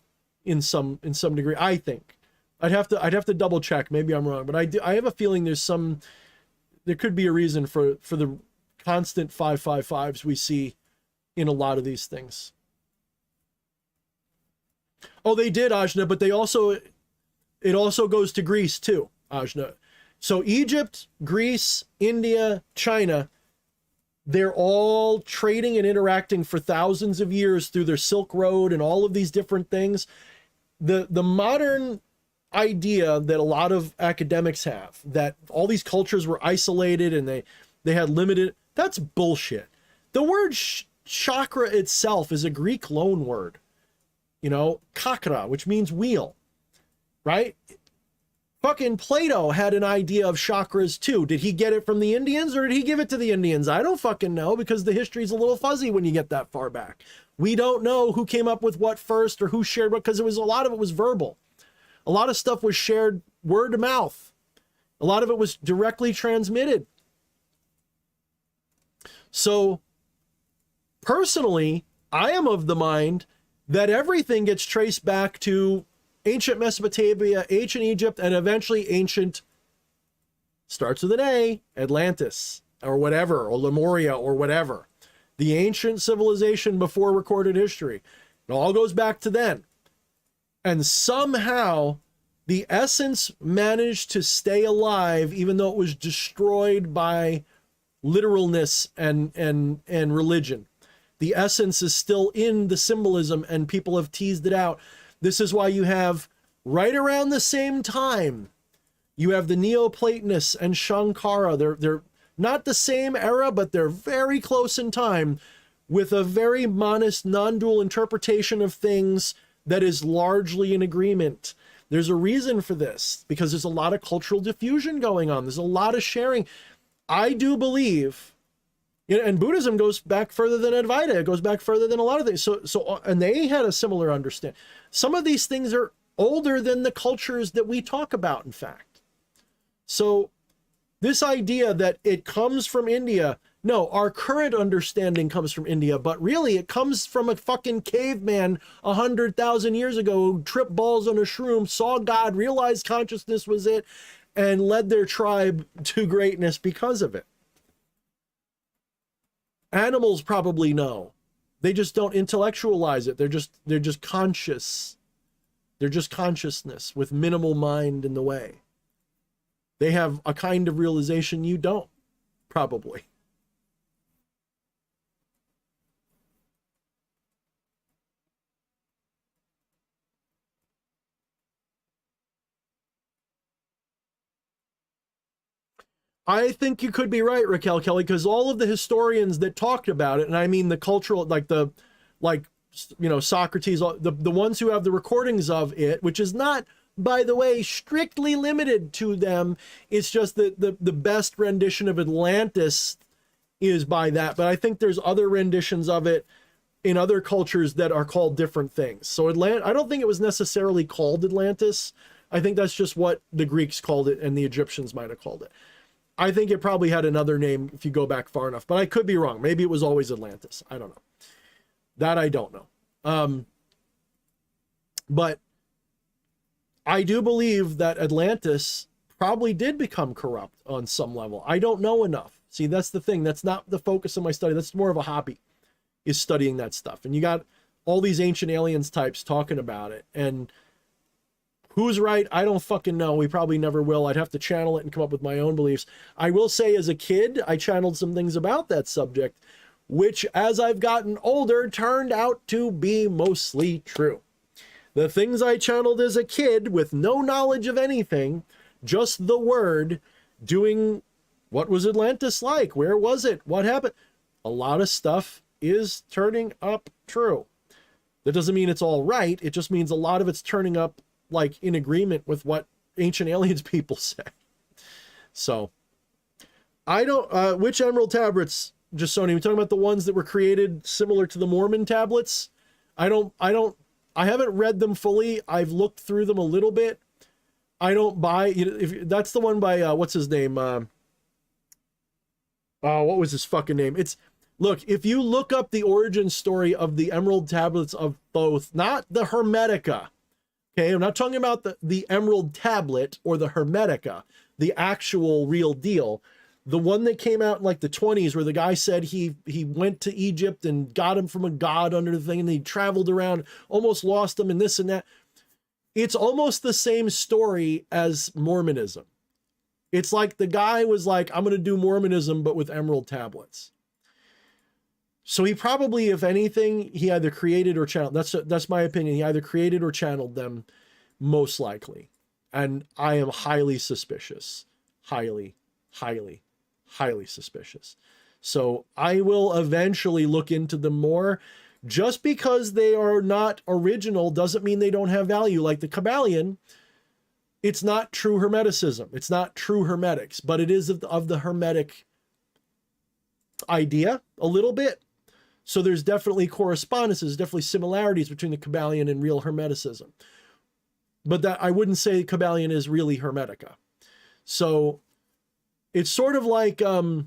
in some degree, I think. I'd have to double check. Maybe I'm wrong, but I have a feeling there could be a reason for the constant 5 we see in a lot of these things. Oh, they did, Ajna, but it also goes to Greece too, Ajna. So Egypt, Greece, India, China, they're all trading and interacting for thousands of years through their Silk Road and all of these different things. The modern idea that a lot of academics have, that all these cultures were isolated and they had limited, that's bullshit. The word chakra itself is a Greek loan word, you know, kakra, which means wheel. Right? Fucking Plato had an idea of chakras too. Did he get it from the Indians or did he give it to the Indians? I don't fucking know, because the history's a little fuzzy when you get that far back. We don't know who came up with what first or who shared what, because a lot of it was verbal. A lot of stuff was shared word of mouth. A lot of it was directly transmitted. So personally, I am of the mind that everything gets traced back to ancient Mesopotamia, ancient Egypt, and eventually ancient, starts with an A, Atlantis, or whatever, or Lemuria, or whatever. The ancient civilization before recorded history. It all goes back to then. And somehow the essence managed to stay alive, even though it was destroyed by literalness and religion. The essence is still in the symbolism, and people have teased it out. This is why you have, right around the same time, you have the Neoplatonists and Shankara. They're not the same era, but they're very close in time, with a very monist, non-dual interpretation of things that is largely in agreement. There's a reason for this, because there's a lot of cultural diffusion going on. There's a lot of sharing. I do believe, and Buddhism goes back further than Advaita. It goes back further than a lot of things. And they had a similar understanding. Some of these things are older than the cultures that we talk about, in fact. So this idea that it comes from India, no, our current understanding comes from India, but really it comes from a fucking caveman 100,000 years ago who tripped balls on a shroom, saw God, realized consciousness was it, and led their tribe to greatness because of it. Animals probably know. They just don't intellectualize it. They're just conscious. They're just consciousness with minimal mind in the way. They have a kind of realization you don't, probably. I think you could be right, Raquel Kelly, because all of the historians that talked about it, and I mean the cultural, Socrates, the ones who have the recordings of it, which is not, by the way, strictly limited to them. It's just that the best rendition of Atlantis is by that. But I think there's other renditions of it in other cultures that are called different things. So I don't think it was necessarily called Atlantis. I think that's just what the Greeks called it and the Egyptians might have called it. I think it probably had another name if you go back far enough, but I could be wrong. Maybe it was always Atlantis. I don't know. That I don't know. But I do believe that Atlantis probably did become corrupt on some level. I don't know enough. See, that's the thing. That's not the focus of my study. That's more of a hobby, is studying that stuff. And you got all these ancient aliens types talking about it. And who's right? I don't fucking know. We probably never will. I'd have to channel it and come up with my own beliefs. I will say, as a kid, I channeled some things about that subject, which as I've gotten older turned out to be mostly true. The things I channeled as a kid with no knowledge of anything, just the word, doing what was Atlantis like? Where was it? What happened? A lot of stuff is turning up true. That doesn't mean it's all right. It just means a lot of it's turning up like in agreement with what ancient aliens people say. So I don't, which emerald tablets, just Sony, we're talking about the ones that were created similar to the Mormon tablets. I haven't read them fully. I've looked through them a little bit. I don't buy, if that's the one by, what's his name? What was his fucking name? Look, if you look up the origin story of the emerald tablets of Thoth, not the Hermetica, okay, I'm not talking about the emerald tablet or the Hermetica, the actual real deal. The one that came out in like the 20s where the guy said he went to Egypt and got him from a god under the thing, and he traveled around, almost lost him and this and that. It's almost the same story as Mormonism. It's like the guy was like, I'm going to do Mormonism, but with emerald tablets. So he probably, if anything, he either created or channeled. That's my opinion. He either created or channeled them, most likely. And I am highly suspicious. Highly, highly, highly suspicious. So I will eventually look into them more. Just because they are not original doesn't mean they don't have value. Like the Kabbalion, it's not true Hermeticism. It's not true Hermetics, but it is of the Hermetic idea a little bit. So there's definitely correspondences, definitely similarities between the Kabbalion and real Hermeticism. But that I wouldn't say Kabbalion is really Hermetica. So it's sort of like a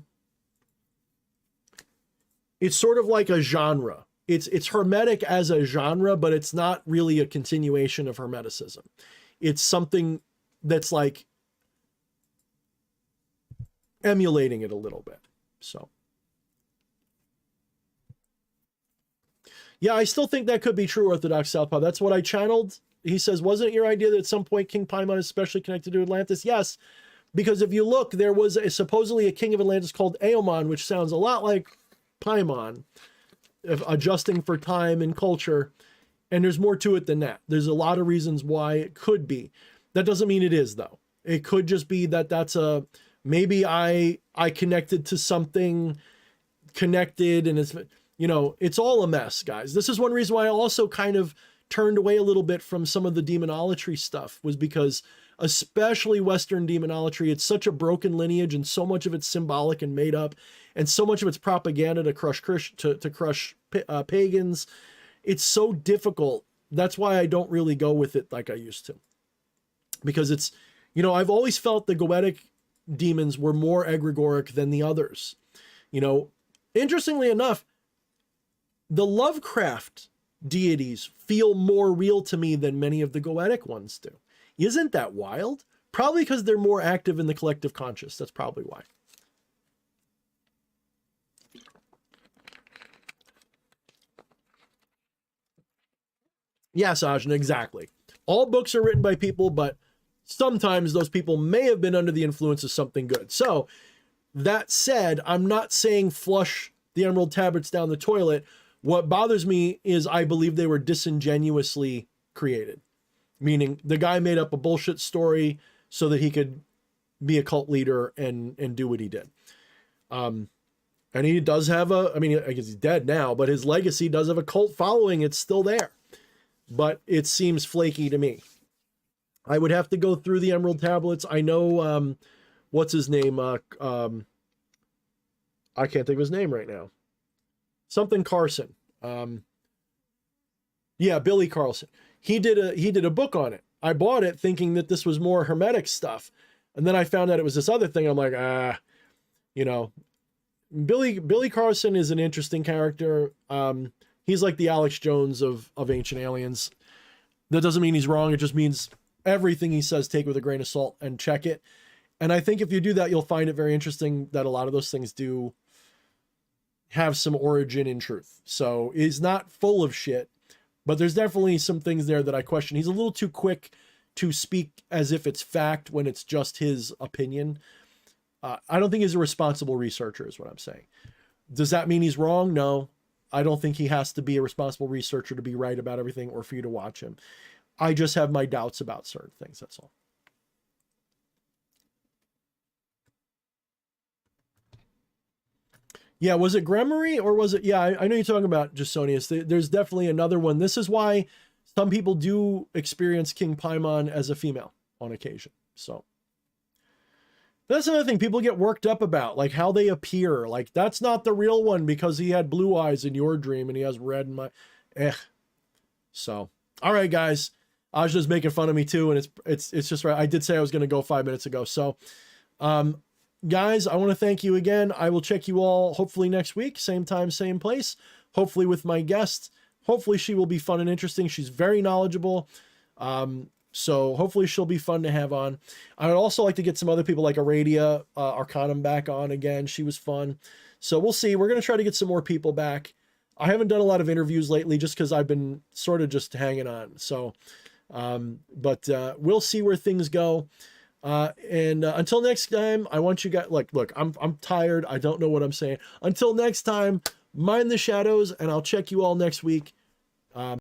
genre. It's Hermetic as a genre, but it's not really a continuation of Hermeticism. It's something that's like emulating it a little bit. So yeah, I still think that could be true, Orthodox Southpaw. That's what I channeled. He says, wasn't it your idea that at some point King Paimon is especially connected to Atlantis? Yes, because if you look, there was supposedly a king of Atlantis called Aomon, which sounds a lot like Paimon, adjusting for time and culture. And there's more to it than that. There's a lot of reasons why it could be. That doesn't mean it is, though. It could just be that that's a, maybe I connected to something connected, and it's, you know, it's all a mess, guys. This is one reason why I also kind of turned away a little bit from some of the demonolatry stuff, was because especially Western demonolatry, it's such a broken lineage, and so much of it's symbolic and made up, and so much of it's propaganda to crush pagans. It's so difficult. That's why I don't really go with it like I used to, because it's, you know, I've always felt the Goetic demons were more egregoric than the others. You know, interestingly enough, the Lovecraft deities feel more real to me than many of the Goetic ones do. Isn't that wild? Probably because they're more active in the collective conscious. That's probably why. Yes, Ajna, exactly. All books are written by people, but sometimes those people may have been under the influence of something good. So that said, I'm not saying flush the Emerald Tablets down the toilet. What bothers me is I believe they were disingenuously created, meaning the guy made up a bullshit story so that he could be a cult leader and do what he did. And he does have a, I mean, I guess he's dead now, but his legacy does have a cult following. It's still there, but it seems flaky to me. I would have to go through the Emerald Tablets. I know, what's his name? I can't think of his name right now. Something Carson. Yeah, Billy Carlson. He did a book on it. I bought it thinking that this was more Hermetic stuff. And then I found out it was this other thing. I'm like, you know, Billy Carlson is an interesting character. He's like the Alex Jones of Ancient Aliens. That doesn't mean he's wrong. It just means everything he says, take with a grain of salt and check it. And I think if you do that, you'll find it very interesting that a lot of those things do have some origin in truth. So he's not full of shit, but there's definitely some things there that I question. He's a little too quick to speak as if it's fact when it's just his opinion. I don't think he's a responsible researcher is what I'm saying. Does that mean he's wrong? No, I don't think he has to be a responsible researcher to be right about everything or for you to watch him. I just have my doubts about certain things. That's all. Yeah, was it Gremory or was it? Yeah, I know you're talking about Jasonius. There's definitely another one. This is why some people do experience King Paimon as a female on occasion. So that's another thing people get worked up about, like how they appear. Like, that's not the real one because he had blue eyes in your dream and he has red in my. So, all right, guys. Ajna's making fun of me too, and it's just right. I did say I was going to go 5 minutes ago. So, guys, I want to thank you again. I will check you all hopefully next week, same time, same place, hopefully with my guest. Hopefully she will be fun and interesting. She's very knowledgeable. So hopefully she'll be fun to have on. I would also like to get some other people like Aradia Arcanum back on again. She was fun. So we'll see. We're going to try to get some more people back. I haven't done a lot of interviews lately just because I've been sort of just hanging on. So, but we'll see where things go. And until next time, I want you guys, look, I'm tired. I don't know what I'm saying. Until next time, mind the shadows, and I'll check you all next week.